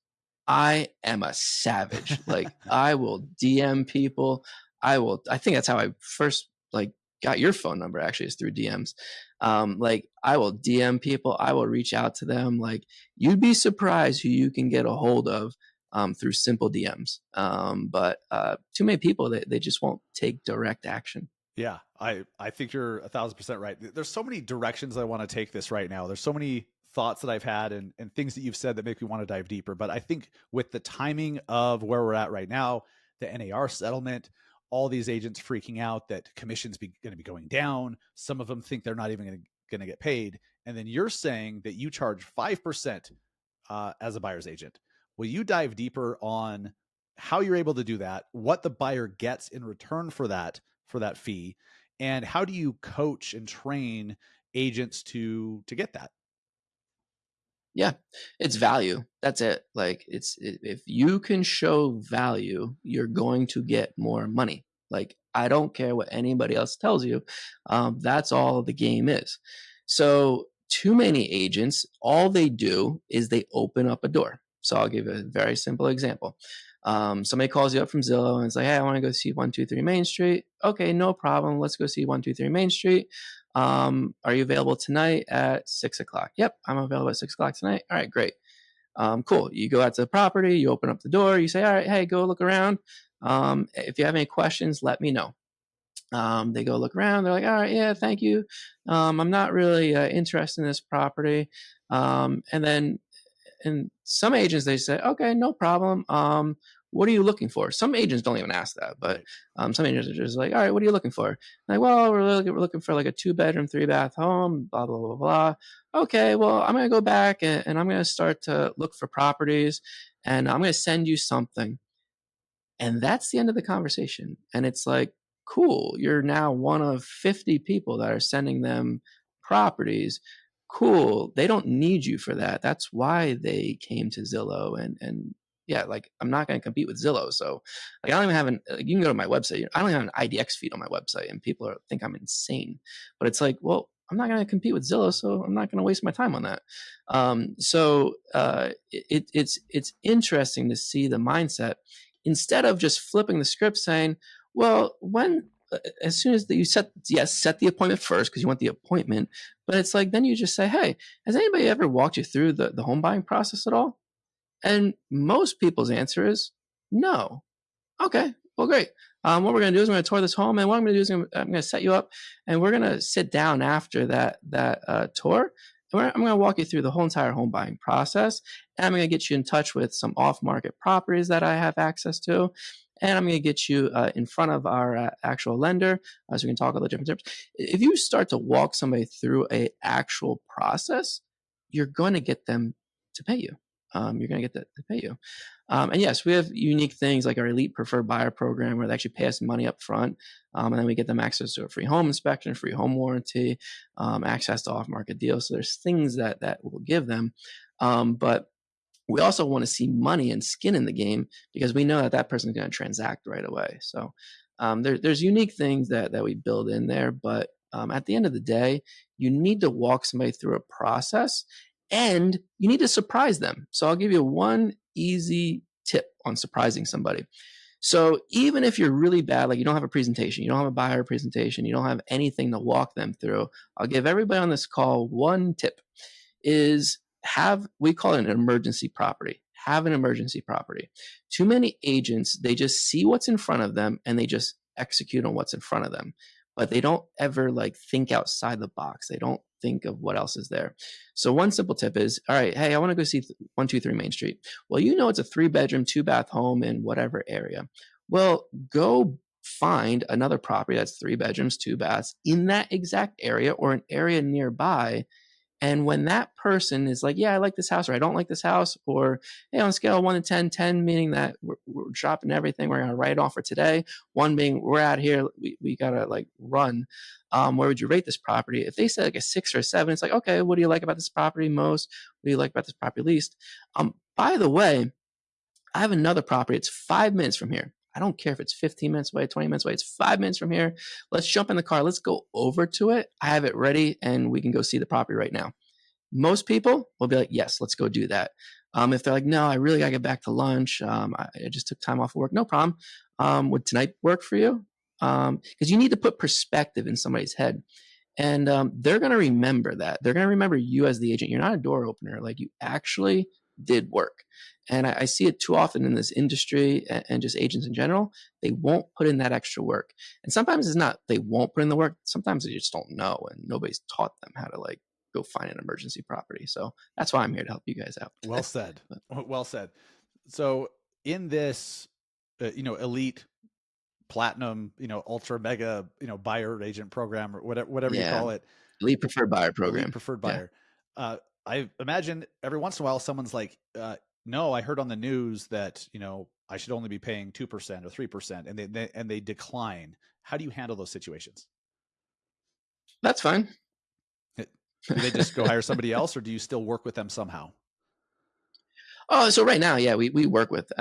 I am a savage. Like, I will DM people. I think that's how I first like got your phone number, actually, is through DMs. Like, I will DM people. I will reach out to them. Like, you'd be surprised who you can get a hold of through simple DMs. But too many people, they just won't take direct action. Yeah, I think you're 1,000% right. There's so many directions I want to take this right now. There's so many thoughts that I've had and things that you've said that make me want to dive deeper. But I think with the timing of where we're at right now, the NAR settlement, all these agents freaking out that commissions going to be going down. Some of them think they're not even going to get paid. And then you're saying that you charge 5% as a buyer's agent. Will you dive deeper on how you're able to do that, what the buyer gets in return for that fee, and how do you coach and train agents to get that? Yeah, it's value. That's it. Like, if you can show value, you're going to get more money. Like, I don't care what anybody else tells you. That's all the game is. So too many agents, all they do is they open up a door. So I'll give a very simple example. Somebody calls you up from Zillow and it's like, hey, I want to go see 123 Main Street. Okay, no problem. Let's go see 123 Main Street. Are you available tonight at 6:00? Yep, I'm available at 6:00 tonight. All right, great. Cool. You go out to the property, you open up the door, you say, all right, hey, go look around. If you have any questions, let me know. They go look around. They're like, all right, yeah, thank you. I'm not really interested in this property. And some agents, they say, okay, no problem. What are you looking for? Some agents don't even ask that, but some agents are just like, all right, what are you looking for? Like, well, we're looking for like a 2-bedroom, 3-bath home, blah, blah, blah, blah. Okay, well, I'm going to go back and I'm going to start to look for properties and I'm going to send you something. And that's the end of the conversation. And it's like, cool, you're now one of 50 people that are sending them properties. Cool. They don't need you for that. That's why they came to Zillow. And yeah, like, I'm not going to compete with Zillow. So like, I don't even have you can go to my website. I don't even have an IDX feed on my website and people think I'm insane, but it's like, well, I'm not going to compete with Zillow, so I'm not going to waste my time on that. It's interesting to see the mindset instead of just flipping the script saying, well, as soon as you set the appointment first because you want the appointment, but it's like, then you just say, hey, has anybody ever walked you through the home buying process at all? And most people's answer is no. Okay, well, great. What we're going to do is we're going to tour this home, and what I'm going to do is I'm going to set you up, and we're going to sit down after that tour. I'm going to walk you through the whole entire home buying process, and I'm going to get you in touch with some off-market properties that I have access to, and I'm going to get you in front of our actual lender so we can talk all the different terms. If you start to walk somebody through a actual process, you're going to get them to pay you. You're going to get to pay you. And yes, we have unique things like our Elite Preferred Buyer program where they actually pay us money up front. And then we get them access to a free home inspection, free home warranty, access to off-market deals. So there's things that we'll give them. But we also want to see money and skin in the game because we know that person's going to transact right away. So there's unique things that we build in there. But at the end of the day, you need to walk somebody through a process and you need to surprise them. So I'll give you one easy tip on surprising somebody. So even if you're really bad, like you don't have a presentation, you don't have a buyer presentation, you don't have anything to walk them through, I'll give everybody on this call one tip is we call it an emergency property. Have an emergency property. Too many agents, they just see what's in front of them and they just execute on what's in front of them, but they don't ever like think outside the box. They don't think of what else is there. So one simple tip is, all right, hey, I want to go see 123 Main Street. Well, it's a 3-bedroom, 2-bath home in whatever area. Well, go find another property that's 3 bedrooms, 2 baths in that exact area or an area nearby. And when that person is like, yeah, I like this house, or I don't like this house, or hey, on a scale of 1 to 10, 10 meaning that we're dropping everything, we're going to write it off for today. 1 being we're out here, we got to like run. Where would you rate this property? If they say like a 6 or a 7, it's like, okay, what do you like about this property most? What do you like about this property least? By the way, I have another property. It's 5 minutes from here. I don't care if it's 15 minutes away, 20 minutes away. It's 5 minutes from here. Let's jump in the car. Let's go over to it. I have it ready and we can go see the property right now. Most people will be like, yes, let's go do that. If they're like, no, I really got to get back to lunch. I just took time off of work. No problem. Would tonight work for you? Because you need to put perspective in somebody's head. And they're going to remember that. They're going to remember you as the agent. You're not a door opener. Like, you actually did work. And I see it too often in this industry and just agents in general. They won't put in that extra work. And sometimes it's not they won't put in the work. Sometimes they just don't know, and nobody's taught them how to like go find an emergency property. So that's why I'm here to help you guys out. Well said. Well said. So in this, elite platinum, ultra mega, buyer agent program, or whatever you call it, elite preferred buyer program. Elite preferred buyer. Yeah. I imagine every once in a while someone's like, no, I heard on the news that, I should only be paying 2% or 3%, and they decline. How do you handle those situations? That's fine. Do they just go hire somebody else, or do you still work with them somehow? Oh, so right now, yeah, we work with,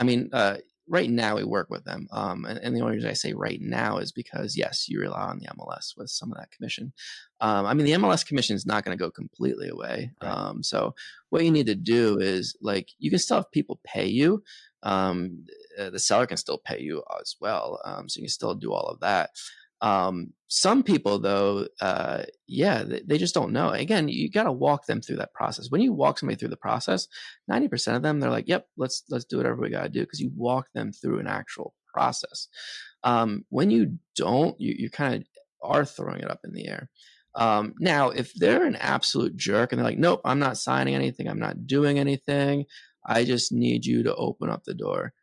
right now we work with them. And the only reason I say right now is because, yes, you rely on the MLS with some of that commission. The MLS commission is not going to go completely away. Right. So what you need to do is, like, you can still have people pay you. The seller can still pay you as well. So you can still do all of that. Some people though, they just don't know. Again, you got to walk them through that process. When you walk somebody through the process, 90% of them, they're like, yep, let's do whatever we got to do. Because you walk them through an actual process. When you don't, you kind of are throwing it up in the air. Now, if they're an absolute jerk and they're like, nope, I'm not signing anything, I'm not doing anything, I just need you to open up the door.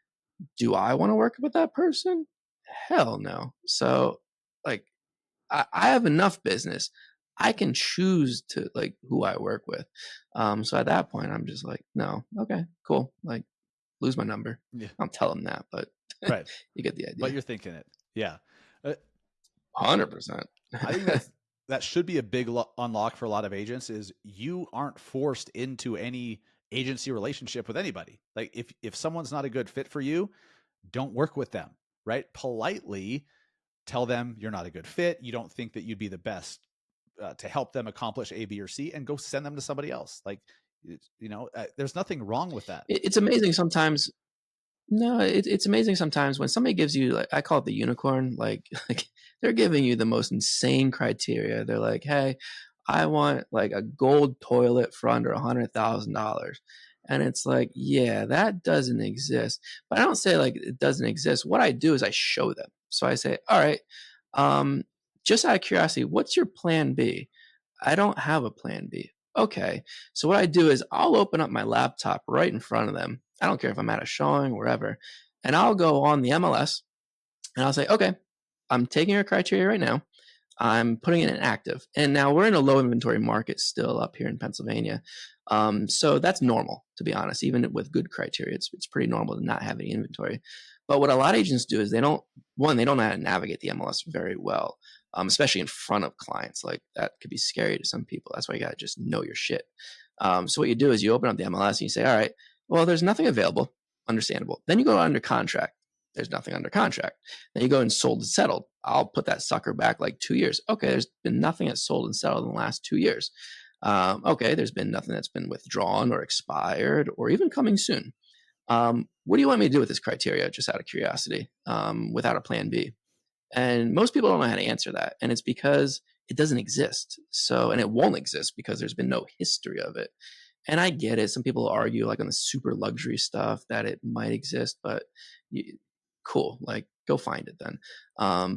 Do I want to work with that person? Hell no. So, like, I have enough business. I can choose to, like, who I work with. So at that point, I'm just like, no, okay, cool. Like, lose my number. Yeah. I'll tell them that, but right. You get the idea. But you're thinking it. Yeah. 100%. I think that should be a big unlock for a lot of agents, is you aren't forced into any agency relationship with anybody. Like, if someone's not a good fit for you, don't work with them, right? Politely tell them you're not a good fit. You don't think that you'd be the best to help them accomplish A, B, or C, and go send them to somebody else. Like, there's nothing wrong with that. It's amazing sometimes. No, it's amazing sometimes when somebody gives you, like, I call it the unicorn, like they're giving you the most insane criteria. They're like, hey, I want like a gold toilet for under $100,000. And it's like, yeah, that doesn't exist. But I don't say like it doesn't exist. What I do is I show them. So I say, all right, just out of curiosity, what's your plan B? I don't have a plan B. Okay. So what I do is I'll open up my laptop right in front of them. I don't care if I'm at a showing, wherever. And I'll go on the MLS and I'll say, okay, I'm taking your criteria right now. I'm putting it in active. And now we're in a low inventory market still up here in Pennsylvania. So that's normal, to be honest. Even with good criteria, it's pretty normal to not have any inventory. But what a lot of agents do is they don't know how to navigate the MLS very well, especially in front of clients. Like, that could be scary to some people. That's why you got to just know your shit. So what you do is you open up the MLS and you say, all right, well, there's nothing available. Understandable. Then you go under contract. There's nothing under contract. Then you go and sold and settled. I'll put that sucker back like 2 years. Okay, there's been nothing that's sold and settled in the last 2 years. Okay, there's been nothing that's been withdrawn or expired or even coming soon. What do you want me to do with this criteria, just out of curiosity, without a plan B? And most people don't know how to answer that. And it's because it doesn't exist. So, and it won't exist because there's been no history of it. And I get it. Some people argue, like, on the super luxury stuff, that it might exist, but cool, like, go find it then.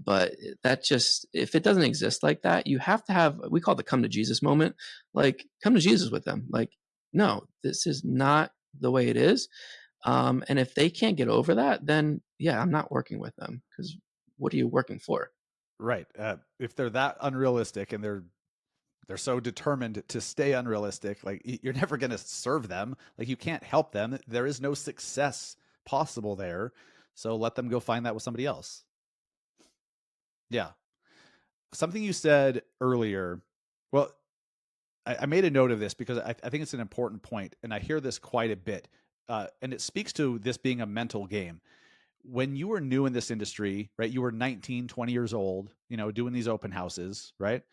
But that just, if it doesn't exist like that, you have to have, we call it the come to Jesus moment. Like, come to Jesus with them. Like, no, this is not the way it is. And if they can't get over that, then yeah, I'm not working with them, because what are you working for? Right. If they're that unrealistic and they're so determined to stay unrealistic, like, you're never going to serve them. Like, you can't help them. There is no success possible there. So let them go find that with somebody else. Yeah. Something you said earlier. Well, I made a note of this because I think it's an important point, and I hear this quite a bit. and it speaks to this being a mental game. When you were new in this industry, right? You were 19, 20 years old, doing these open houses, right?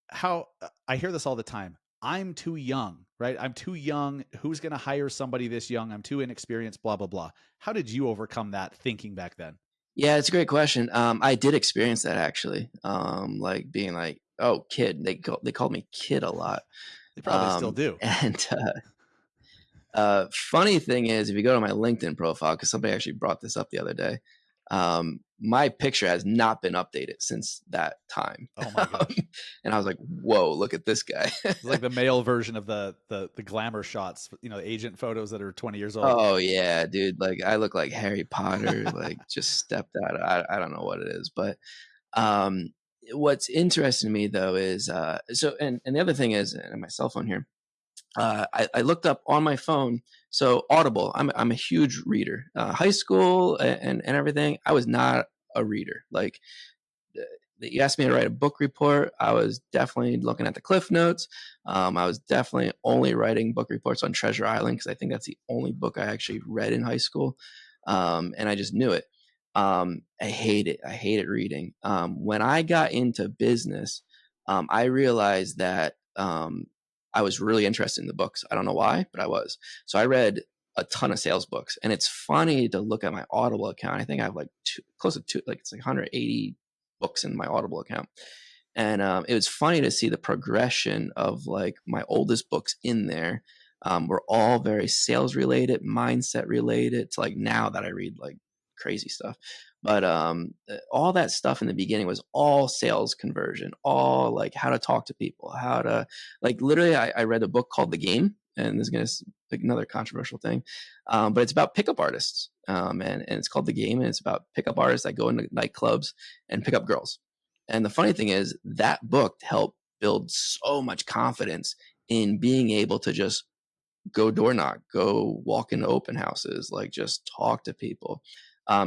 How I hear this all the time. I'm too young, right? I'm too young. Who's going to hire somebody this young? I'm too inexperienced, blah, blah, blah. How did you overcome that thinking back then? Yeah, it's a great question. I did experience that actually. Like being like, "Oh, kid." They called me kid a lot. They probably still do. And funny thing is, if you go to my LinkedIn profile, because somebody actually brought this up the other day, my picture has not been updated since that time. Oh my gosh. And I was like, "Whoa, look at this guy." It's like the male version of the glamour shots, the agent photos that are 20 years old. Oh yeah, dude. Like I look like Harry Potter, like just stepped out. I don't know what it is, but um, what's interesting to me though is and the other thing is, and my cell phone here. I looked up on my phone. So Audible, I'm a huge reader. High school and everything, I was not a reader. Like you asked me to write a book report, I was definitely looking at the cliff notes. I was definitely only writing book reports on Treasure Island because I think that's the only book I actually read in high school, and I just knew it. I hate it. I hated reading. When I got into business, I realized that I was really interested in the books. I don't know why, but I was. So I read a ton of sales books, and it's funny to look at my Audible account. I think I have like close to two, like it's like 180 books in my Audible account. And it was funny to see the progression of like my oldest books in there. Were all very sales related, mindset related to like now that I read like crazy stuff. But all that stuff in the beginning was all sales conversion, all like how to talk to people, how to like literally. I read a book called The Game, and this is going to like another controversial thing, but it's about pickup artists, and it's called The Game, and it's about pickup artists that go into nightclubs and pick up girls. And the funny thing is that book helped build so much confidence in being able to just go door knock, go walk into open houses, like just talk to people.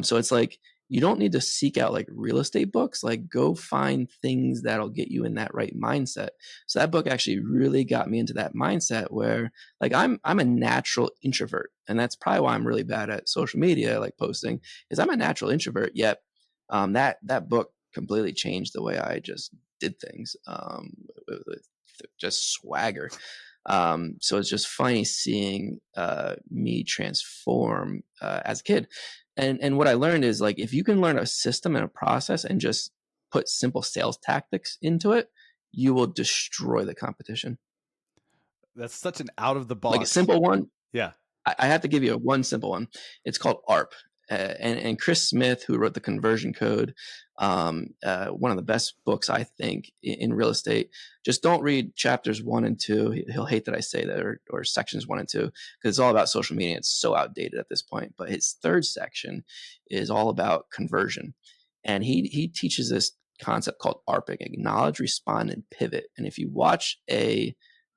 So it's like you don't need to seek out like real estate books. Like go find things that'll get you in that right mindset. So that book actually really got me into that mindset where like I'm a natural introvert, and that's probably why I'm really bad at social media, like posting, is I'm a natural introvert. Yet that book completely changed the way I just did things, with just swagger. So it's just funny seeing me transform as a kid. And what I learned is like if you can learn a system and a process and just put simple sales tactics into it, you will destroy the competition. That's such an out of the Like a box. simple one, Yeah. I have to give you one simple one. It's called ARP. And Chris Smith, who wrote the Conversion Code, one of the best books I think in real estate. Just don't read chapters 1 and 2. He'll hate that I say that, or sections 1 and 2, because it's all about social media. It's so outdated at this point. But his third section is all about conversion, and he teaches this concept called ARPing: acknowledge, respond, and pivot. And if you watch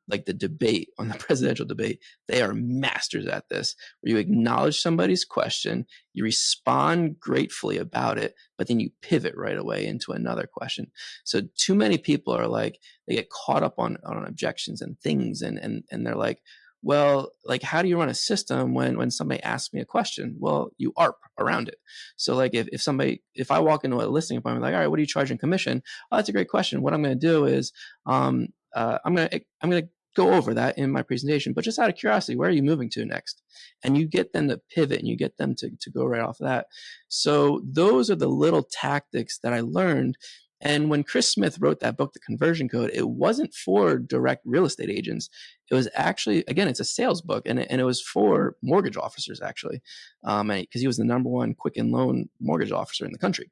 the debate on the presidential debate, they are masters at this, where you acknowledge somebody's question, you respond gratefully about it, but then you pivot right away into another question. So too many people are like, they get caught up on objections and things, and they're like, well, like, how do you run a system when somebody asks me a question? Well, you ARP around it. So like if I walk into a listing appointment, like, all right, what are you charging commission? Oh, that's a great question. What I'm going to do is I'm gonna go over that in my presentation, but just out of curiosity, where are you moving to next? And you get them to pivot, and you get them to go right off of that. So those are the little tactics that I learned. And when Chris Smith wrote that book, The Conversion Code, it wasn't for direct real estate agents. It was actually, again, it's a sales book, and it was for mortgage officers, actually, because he was the number one Quicken Loan mortgage officer in the country.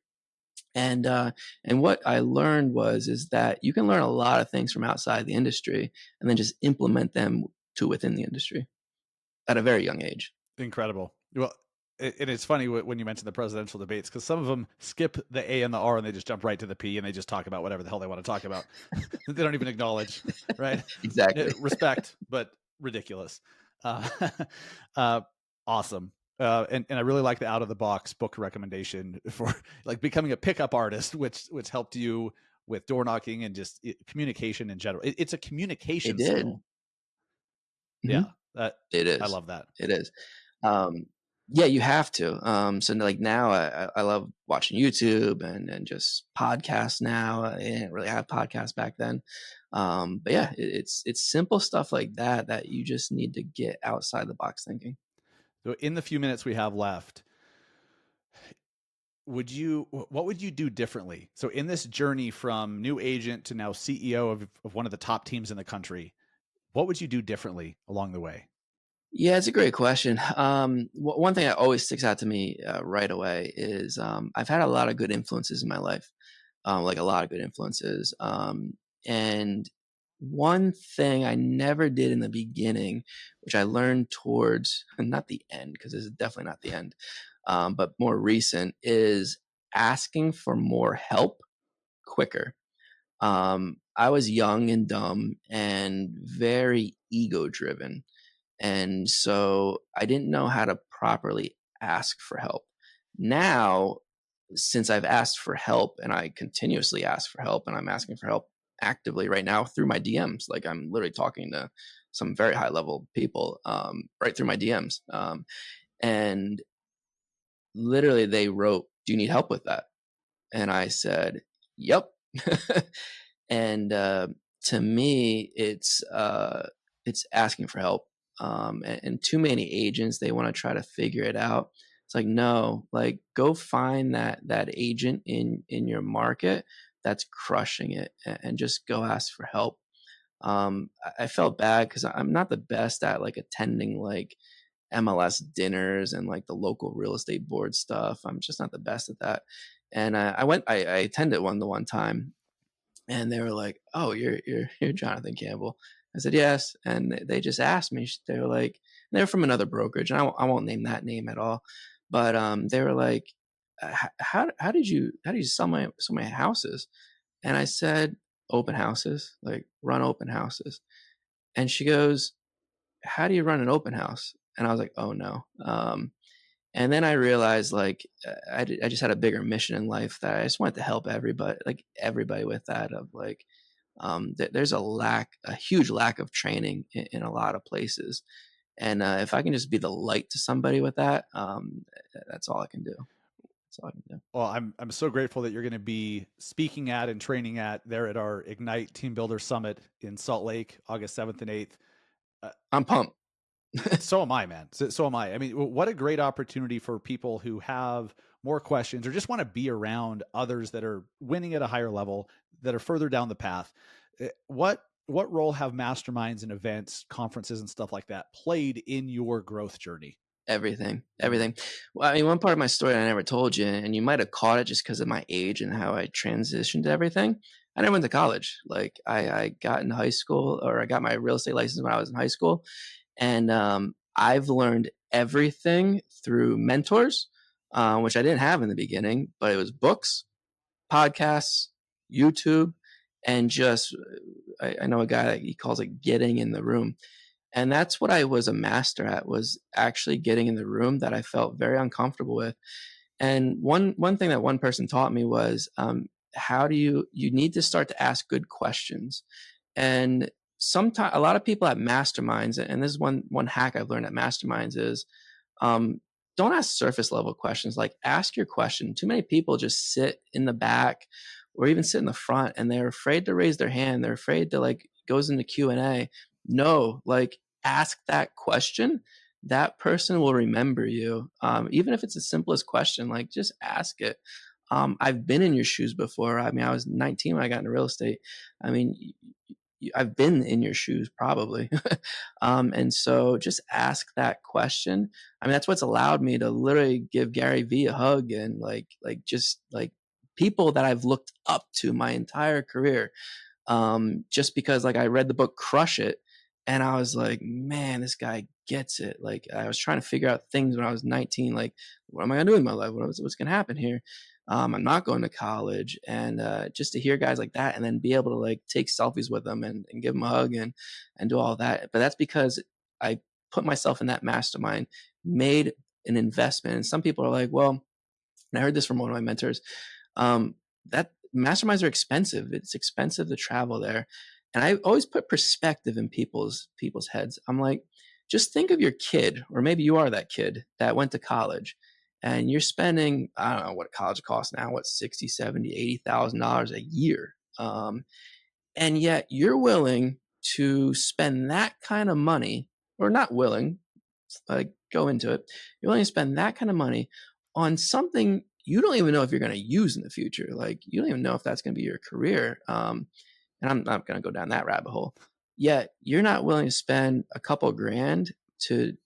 And what I learned is that you can learn a lot of things from outside the industry and then just implement them to within the industry at a very young age. Incredible. Well, and it's funny when you mention the presidential debates, because some of them skip the A and the R and they just jump right to the P and they just talk about whatever the hell they want to talk about. They don't even acknowledge, right? Exactly. Respect, but ridiculous. Uh, awesome. And I really like the out of the box book recommendation for like becoming a pickup artist, which helped you with door knocking and just communication in general. It's a It communication did. skill. Mm-hmm. Yeah. That It I is. love that. It is. Um, yeah, you have to. So like now I love watching YouTube and just podcasts now. I didn't really have podcasts back then. But yeah, it's simple stuff like that that you just need to get outside the box thinking. So in the few minutes we have left, what would you do differently? So in this journey from new agent to now CEO of one of the top teams in the country, what would you do differently along the way? Yeah, it's a great question. One thing that always sticks out to me right away is I've had a lot of good influences in my life, like a lot of good influences. And one thing I never did in the beginning, which I learned towards not the end, because this is definitely not the end, but more recent, is asking for more help quicker. I was young and dumb and very ego driven, and so I didn't know how to properly ask for help. Now, since I've asked for help and I continuously ask for help, and I'm asking for help actively right now through my DMs, like I'm literally talking to some very high level people right through my DMs. And literally they wrote, "Do you need help with that?" And I said, "Yep." And to me, it's asking for help. And too many agents, they want to try to figure it out. It's like, no, like go find that agent in your market that's crushing it, and just go ask for help. I felt bad because I'm not the best at like attending like MLS dinners and like the local real estate board stuff. I'm just not the best at that. And I attended one the one time, and they were like, "Oh, you're Jonathan Campbell." I said, "Yes." And they just asked me. They were like, they're from another brokerage, and I won't name that name at all. But they were like, how did you sell my houses?" And I said, "Open houses, like run open houses." And she goes, "How do you run an open house?" And I was like, "Oh no." And then I realized like I just had a bigger mission in life that I just wanted to help everybody with that, of like there's a huge lack of training in a lot of places. And if I can just be the light to somebody with that, that's all I can do. That's all I can do. Well, I'm so grateful that you're going to be speaking at and training at there at our Ignite Team Builder Summit in Salt Lake, August 7th and 8th. Uh, I'm pumped. so am I, man. So am I. I mean, what a great opportunity for people who have more questions or just want to be around others that are winning at a higher level, that are further down the path. What role have masterminds and events, conferences, and stuff like that played in your growth journey? Everything, Mm. everything. Well, I mean, one part of my story I never told you, and you might have caught it just because of my age and how I transitioned to everything. I never went to college. Like I got in high school, or I got my real estate license when I was in high school, and I've learned everything through mentors, which I didn't have in the beginning, but it was books, podcasts, YouTube, and just I know a guy that he calls it getting in the room. And that's what I was a master at, was actually getting in the room that I felt very uncomfortable with. And one thing that one person taught me was how do you need to start to ask good questions. And sometimes a lot of people at masterminds, and this is one hack I've learned at masterminds, is um, don't ask surface level questions. Like ask your question. Too many people just sit in the back or even sit in the front, and they're afraid to raise their hand. They're afraid to like goes into Q&A. No, like ask that question. That person will remember you. Even if it's the simplest question, like just ask it. I've been in your shoes before. I mean, I was 19 when I got into real estate. I mean, I've been in your shoes probably. And so just ask that question. I mean, that's what's allowed me to literally give Gary Vee a hug, and just like people that I've looked up to my entire career. Just because like I read the book Crush It, and I was like, man, this guy gets it. Like I was trying to figure out things when I was 19, like what am I gonna do in my life? What's gonna happen here? I'm not going to college, and just to hear guys like that, and then be able to like take selfies with them, and give them a hug, and do all that. But that's because I put myself in that mastermind, made an investment. And some people are like, well, and I heard this from one of my mentors, that masterminds are expensive. It's expensive to travel there. And I always put perspective in people's heads. I'm like, Just think of your kid, or maybe you are that kid that went to college and you're spending, I don't know what college costs now, what, 60, 70, $80,000 a year. And yet you're willing to spend that kind of money, or not willing, like go into it. You're willing to spend that kind of money on something you don't even know if you're going to use in the future. Like you don't even know if that's going to be your career. And I'm not going to go down that rabbit hole. Yet you're not willing to spend a couple grand to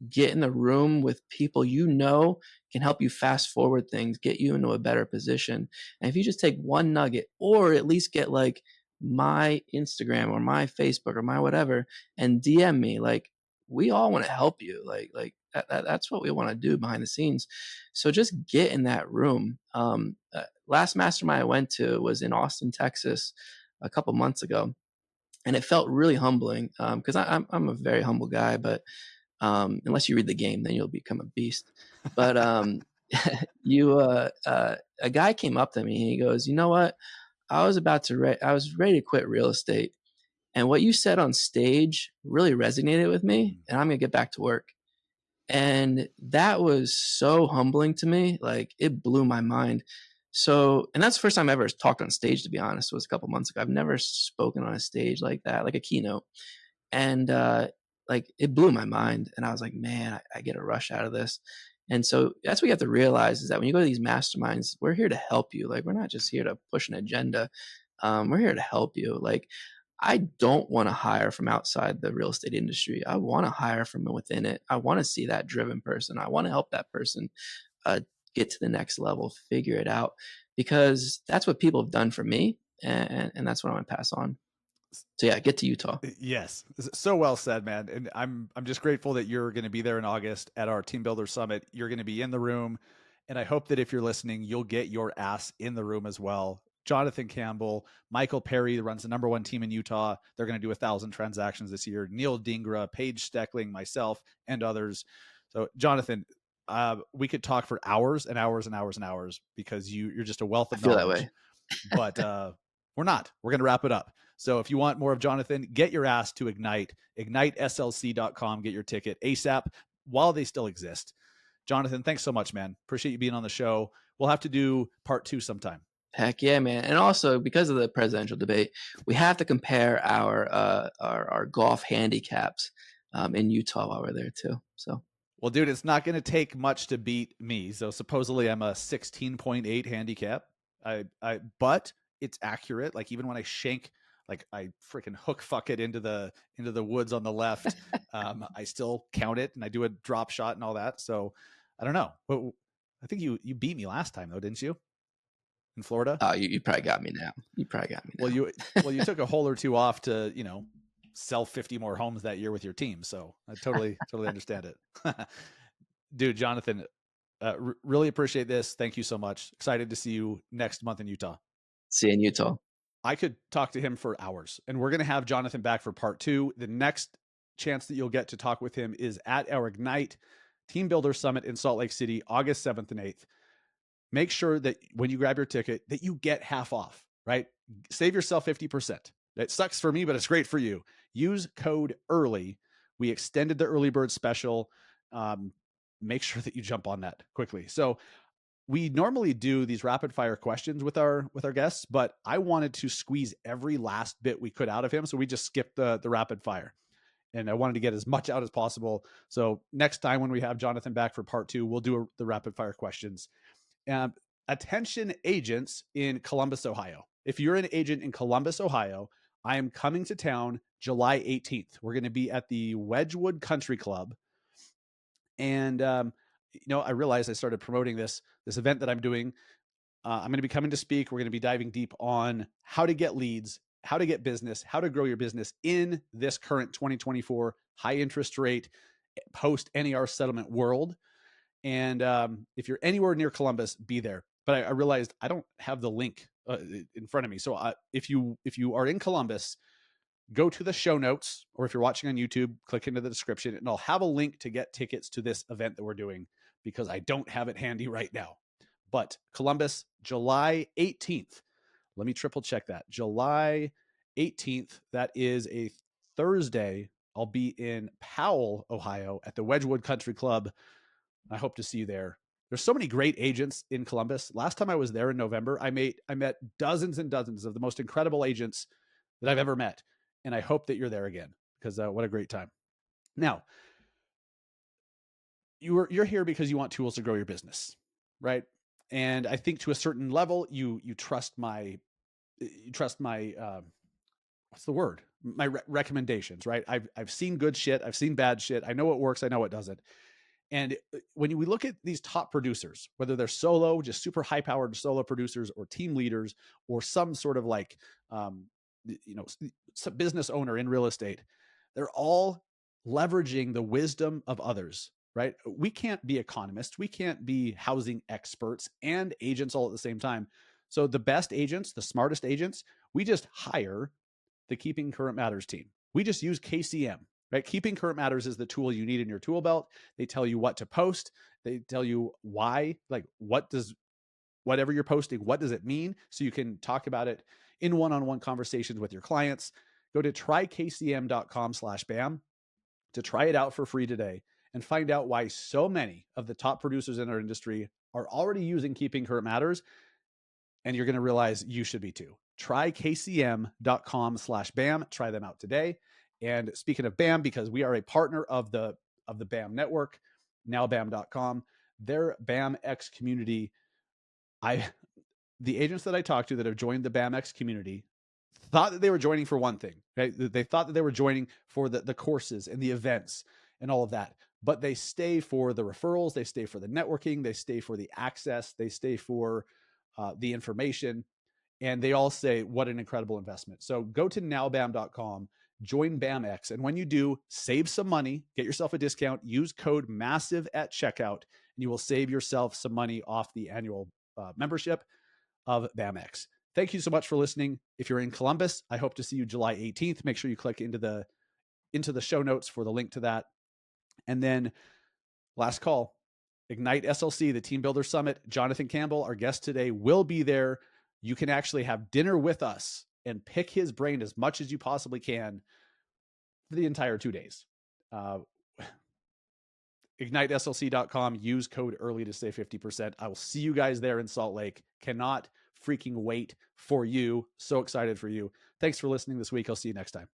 get in the room with people you know can help you fast forward things, get you into a better position. And if you just take one nugget, or at least get like my Instagram or my Facebook or my whatever, and DM me, like we all want to help you. That's what we want to do behind the scenes. So just get in that room. Last mastermind I went to was in Austin, Texas, a couple months ago, and it felt really humbling because I'm a very humble guy, but unless you read the game, then you'll become a beast. But a guy came up to me and he goes, "You know what? I was ready to quit real estate, and what you said on stage really resonated with me, and I'm gonna get back to work." And that was so humbling to me. Like it blew my mind. So, and that's the first time I ever talked on stage, to be honest, was a couple months ago. I've never spoken on a stage like that, like a keynote. And like it blew my mind. And I was like, man, I get a rush out of this. And so that's what you have to realize, is that when you go to these masterminds, we're here to help you. Like we're not just here to push an agenda. We're here to help you. Like I don't want to hire from outside the real estate industry. I want to hire from within it. I want to see that driven person. I want to help that person uh, get to the next level, figure it out, because that's what people have done for me, and that's what I want to pass on. So yeah, get to Utah. Yes, so well said, man. And I'm just grateful that you're going to be there in August at our Team Builder Summit. You're going to be in the room, and I hope that if you're listening, you'll get your ass in the room as well. Jonathan Campbell, Michael Perry, that runs the #1 team in Utah. They're going to do 1,000 transactions this year. Neil Dingra, Paige Steckling, myself, and others. So, Jonathan, we could talk for hours and hours and hours and hours because you're just a wealth I of feel that knowledge. way. But we're not. We're going to wrap it up. So if you want more of Jonathan, get your ass to igniteslc.com. Get your ticket ASAP while they still exist. Jonathan, thanks so much, man. Appreciate you being on the show. We'll have to do part 2 sometime. Heck yeah, man. And also, because of the presidential debate, we have to compare our golf handicaps in Utah while we're there too. So, well, dude, it's not going to take much to beat me. So supposedly I'm a 16.8 handicap. But it's accurate. Like even when I shank, like I freaking hook fuck it into the woods on the left, I still count it, and I do a drop shot and all that. So I don't know. But I think you beat me last time though, didn't you? In Florida? you probably got me now. You probably got me now. Well, you took a hole or two off to sell 50 more homes that year with your team. So I totally understand it. Dude, Jonathan, really appreciate this. Thank you so much. Excited to see you next month in Utah. See you in Utah. I could talk to him for hours, and we're going to have Jonathan back for part 2. The next chance that you'll get to talk with him is at our Ignite Team Builder Summit in Salt Lake City, August 7th and 8th. Make sure that when you grab your ticket that you get half off, right? Save yourself 50%. It sucks for me, but it's great for you. Use code EARLY. We extended the early bird special. Make sure that you jump on that quickly. So we normally do these rapid fire questions with our guests, but I wanted to squeeze every last bit we could out of him. So we just skipped the rapid fire, and I wanted to get as much out as possible. So next time when we have Jonathan back for part 2, we'll do the rapid fire questions. Attention agents in Columbus, Ohio. If you're an agent in Columbus, Ohio, I am coming to town July 18th. We're going to be at the Wedgwood Country Club. And, I realized I started promoting this event that I'm doing. I'm going to be coming to speak. We're going to be diving deep on how to get leads, how to get business, how to grow your business in this current 2024 high interest rate post NAR settlement world. And if you're anywhere near Columbus, be there. But I realized I don't have the link in front of me. So if you are in Columbus, go to the show notes, or if you're watching on YouTube, click into the description, and I'll have a link to get tickets to this event that we're doing, because I don't have it handy right now. But Columbus, July 18th. Let me triple check that. July 18th. That is a Thursday. I'll be in Powell, Ohio at the Wedgwood Country Club. I hope to see you there. There's so many great agents in Columbus. Last time I was there in November, I met dozens and dozens of the most incredible agents that I've ever met. And I hope that you're there again, because what a great time. Now, you're here because you want tools to grow your business, right? And I think to a certain level, you trust my what's the word? My recommendations, right? I've seen good shit, I've seen bad shit. I know what works, I know what doesn't. And when we look at these top producers, whether they're solo, just super high powered solo producers, or team leaders, or some sort of like, some business owner in real estate, they're all leveraging the wisdom of others, right? We can't be economists. We can't be housing experts and agents all at the same time. So the best agents, the smartest agents, we just hire the Keeping Current Matters team. We just use KCM, right? Keeping Current Matters is the tool you need in your tool belt. They tell you what to post. They tell you why, like whatever you're posting, what does it mean? So you can talk about it in one-on-one conversations with your clients. Go to trykcm.com/BAM to try it out for free today and find out why so many of the top producers in our industry are already using Keeping Current Matters. And you're going to realize you should be too. Try kcm.com/BAM. Try them out today. And speaking of BAM, because we are a partner of the BAM network, nowbam.com, their BAM X community, the agents that I talked to that have joined the BAM X community thought that they were joining for one thing, right? They thought that they were joining for the courses and the events and all of that, but they stay for the referrals, they stay for the networking, they stay for the access, they stay for the information, and they all say what an incredible investment. So go to nowbam.com, join BAMX, and when you do, save some money, get yourself a discount, use code MASSIVE at checkout, and you will save yourself some money off the annual membership of BAMX. Thank you so much for listening. If you're in Columbus, I hope to see you July 18th. Make sure you click into the show notes for the link to that. And then last call, Ignite SLC, the Team Builder Summit. Jonathan Campbell, our guest today, will be there. You can actually have dinner with us and pick his brain as much as you possibly can for the entire 2 days. IgniteSLC.com. Use code early to save 50%. I will see you guys there in Salt Lake. Cannot freaking wait for you. So excited for you. Thanks for listening this week. I'll see you next time.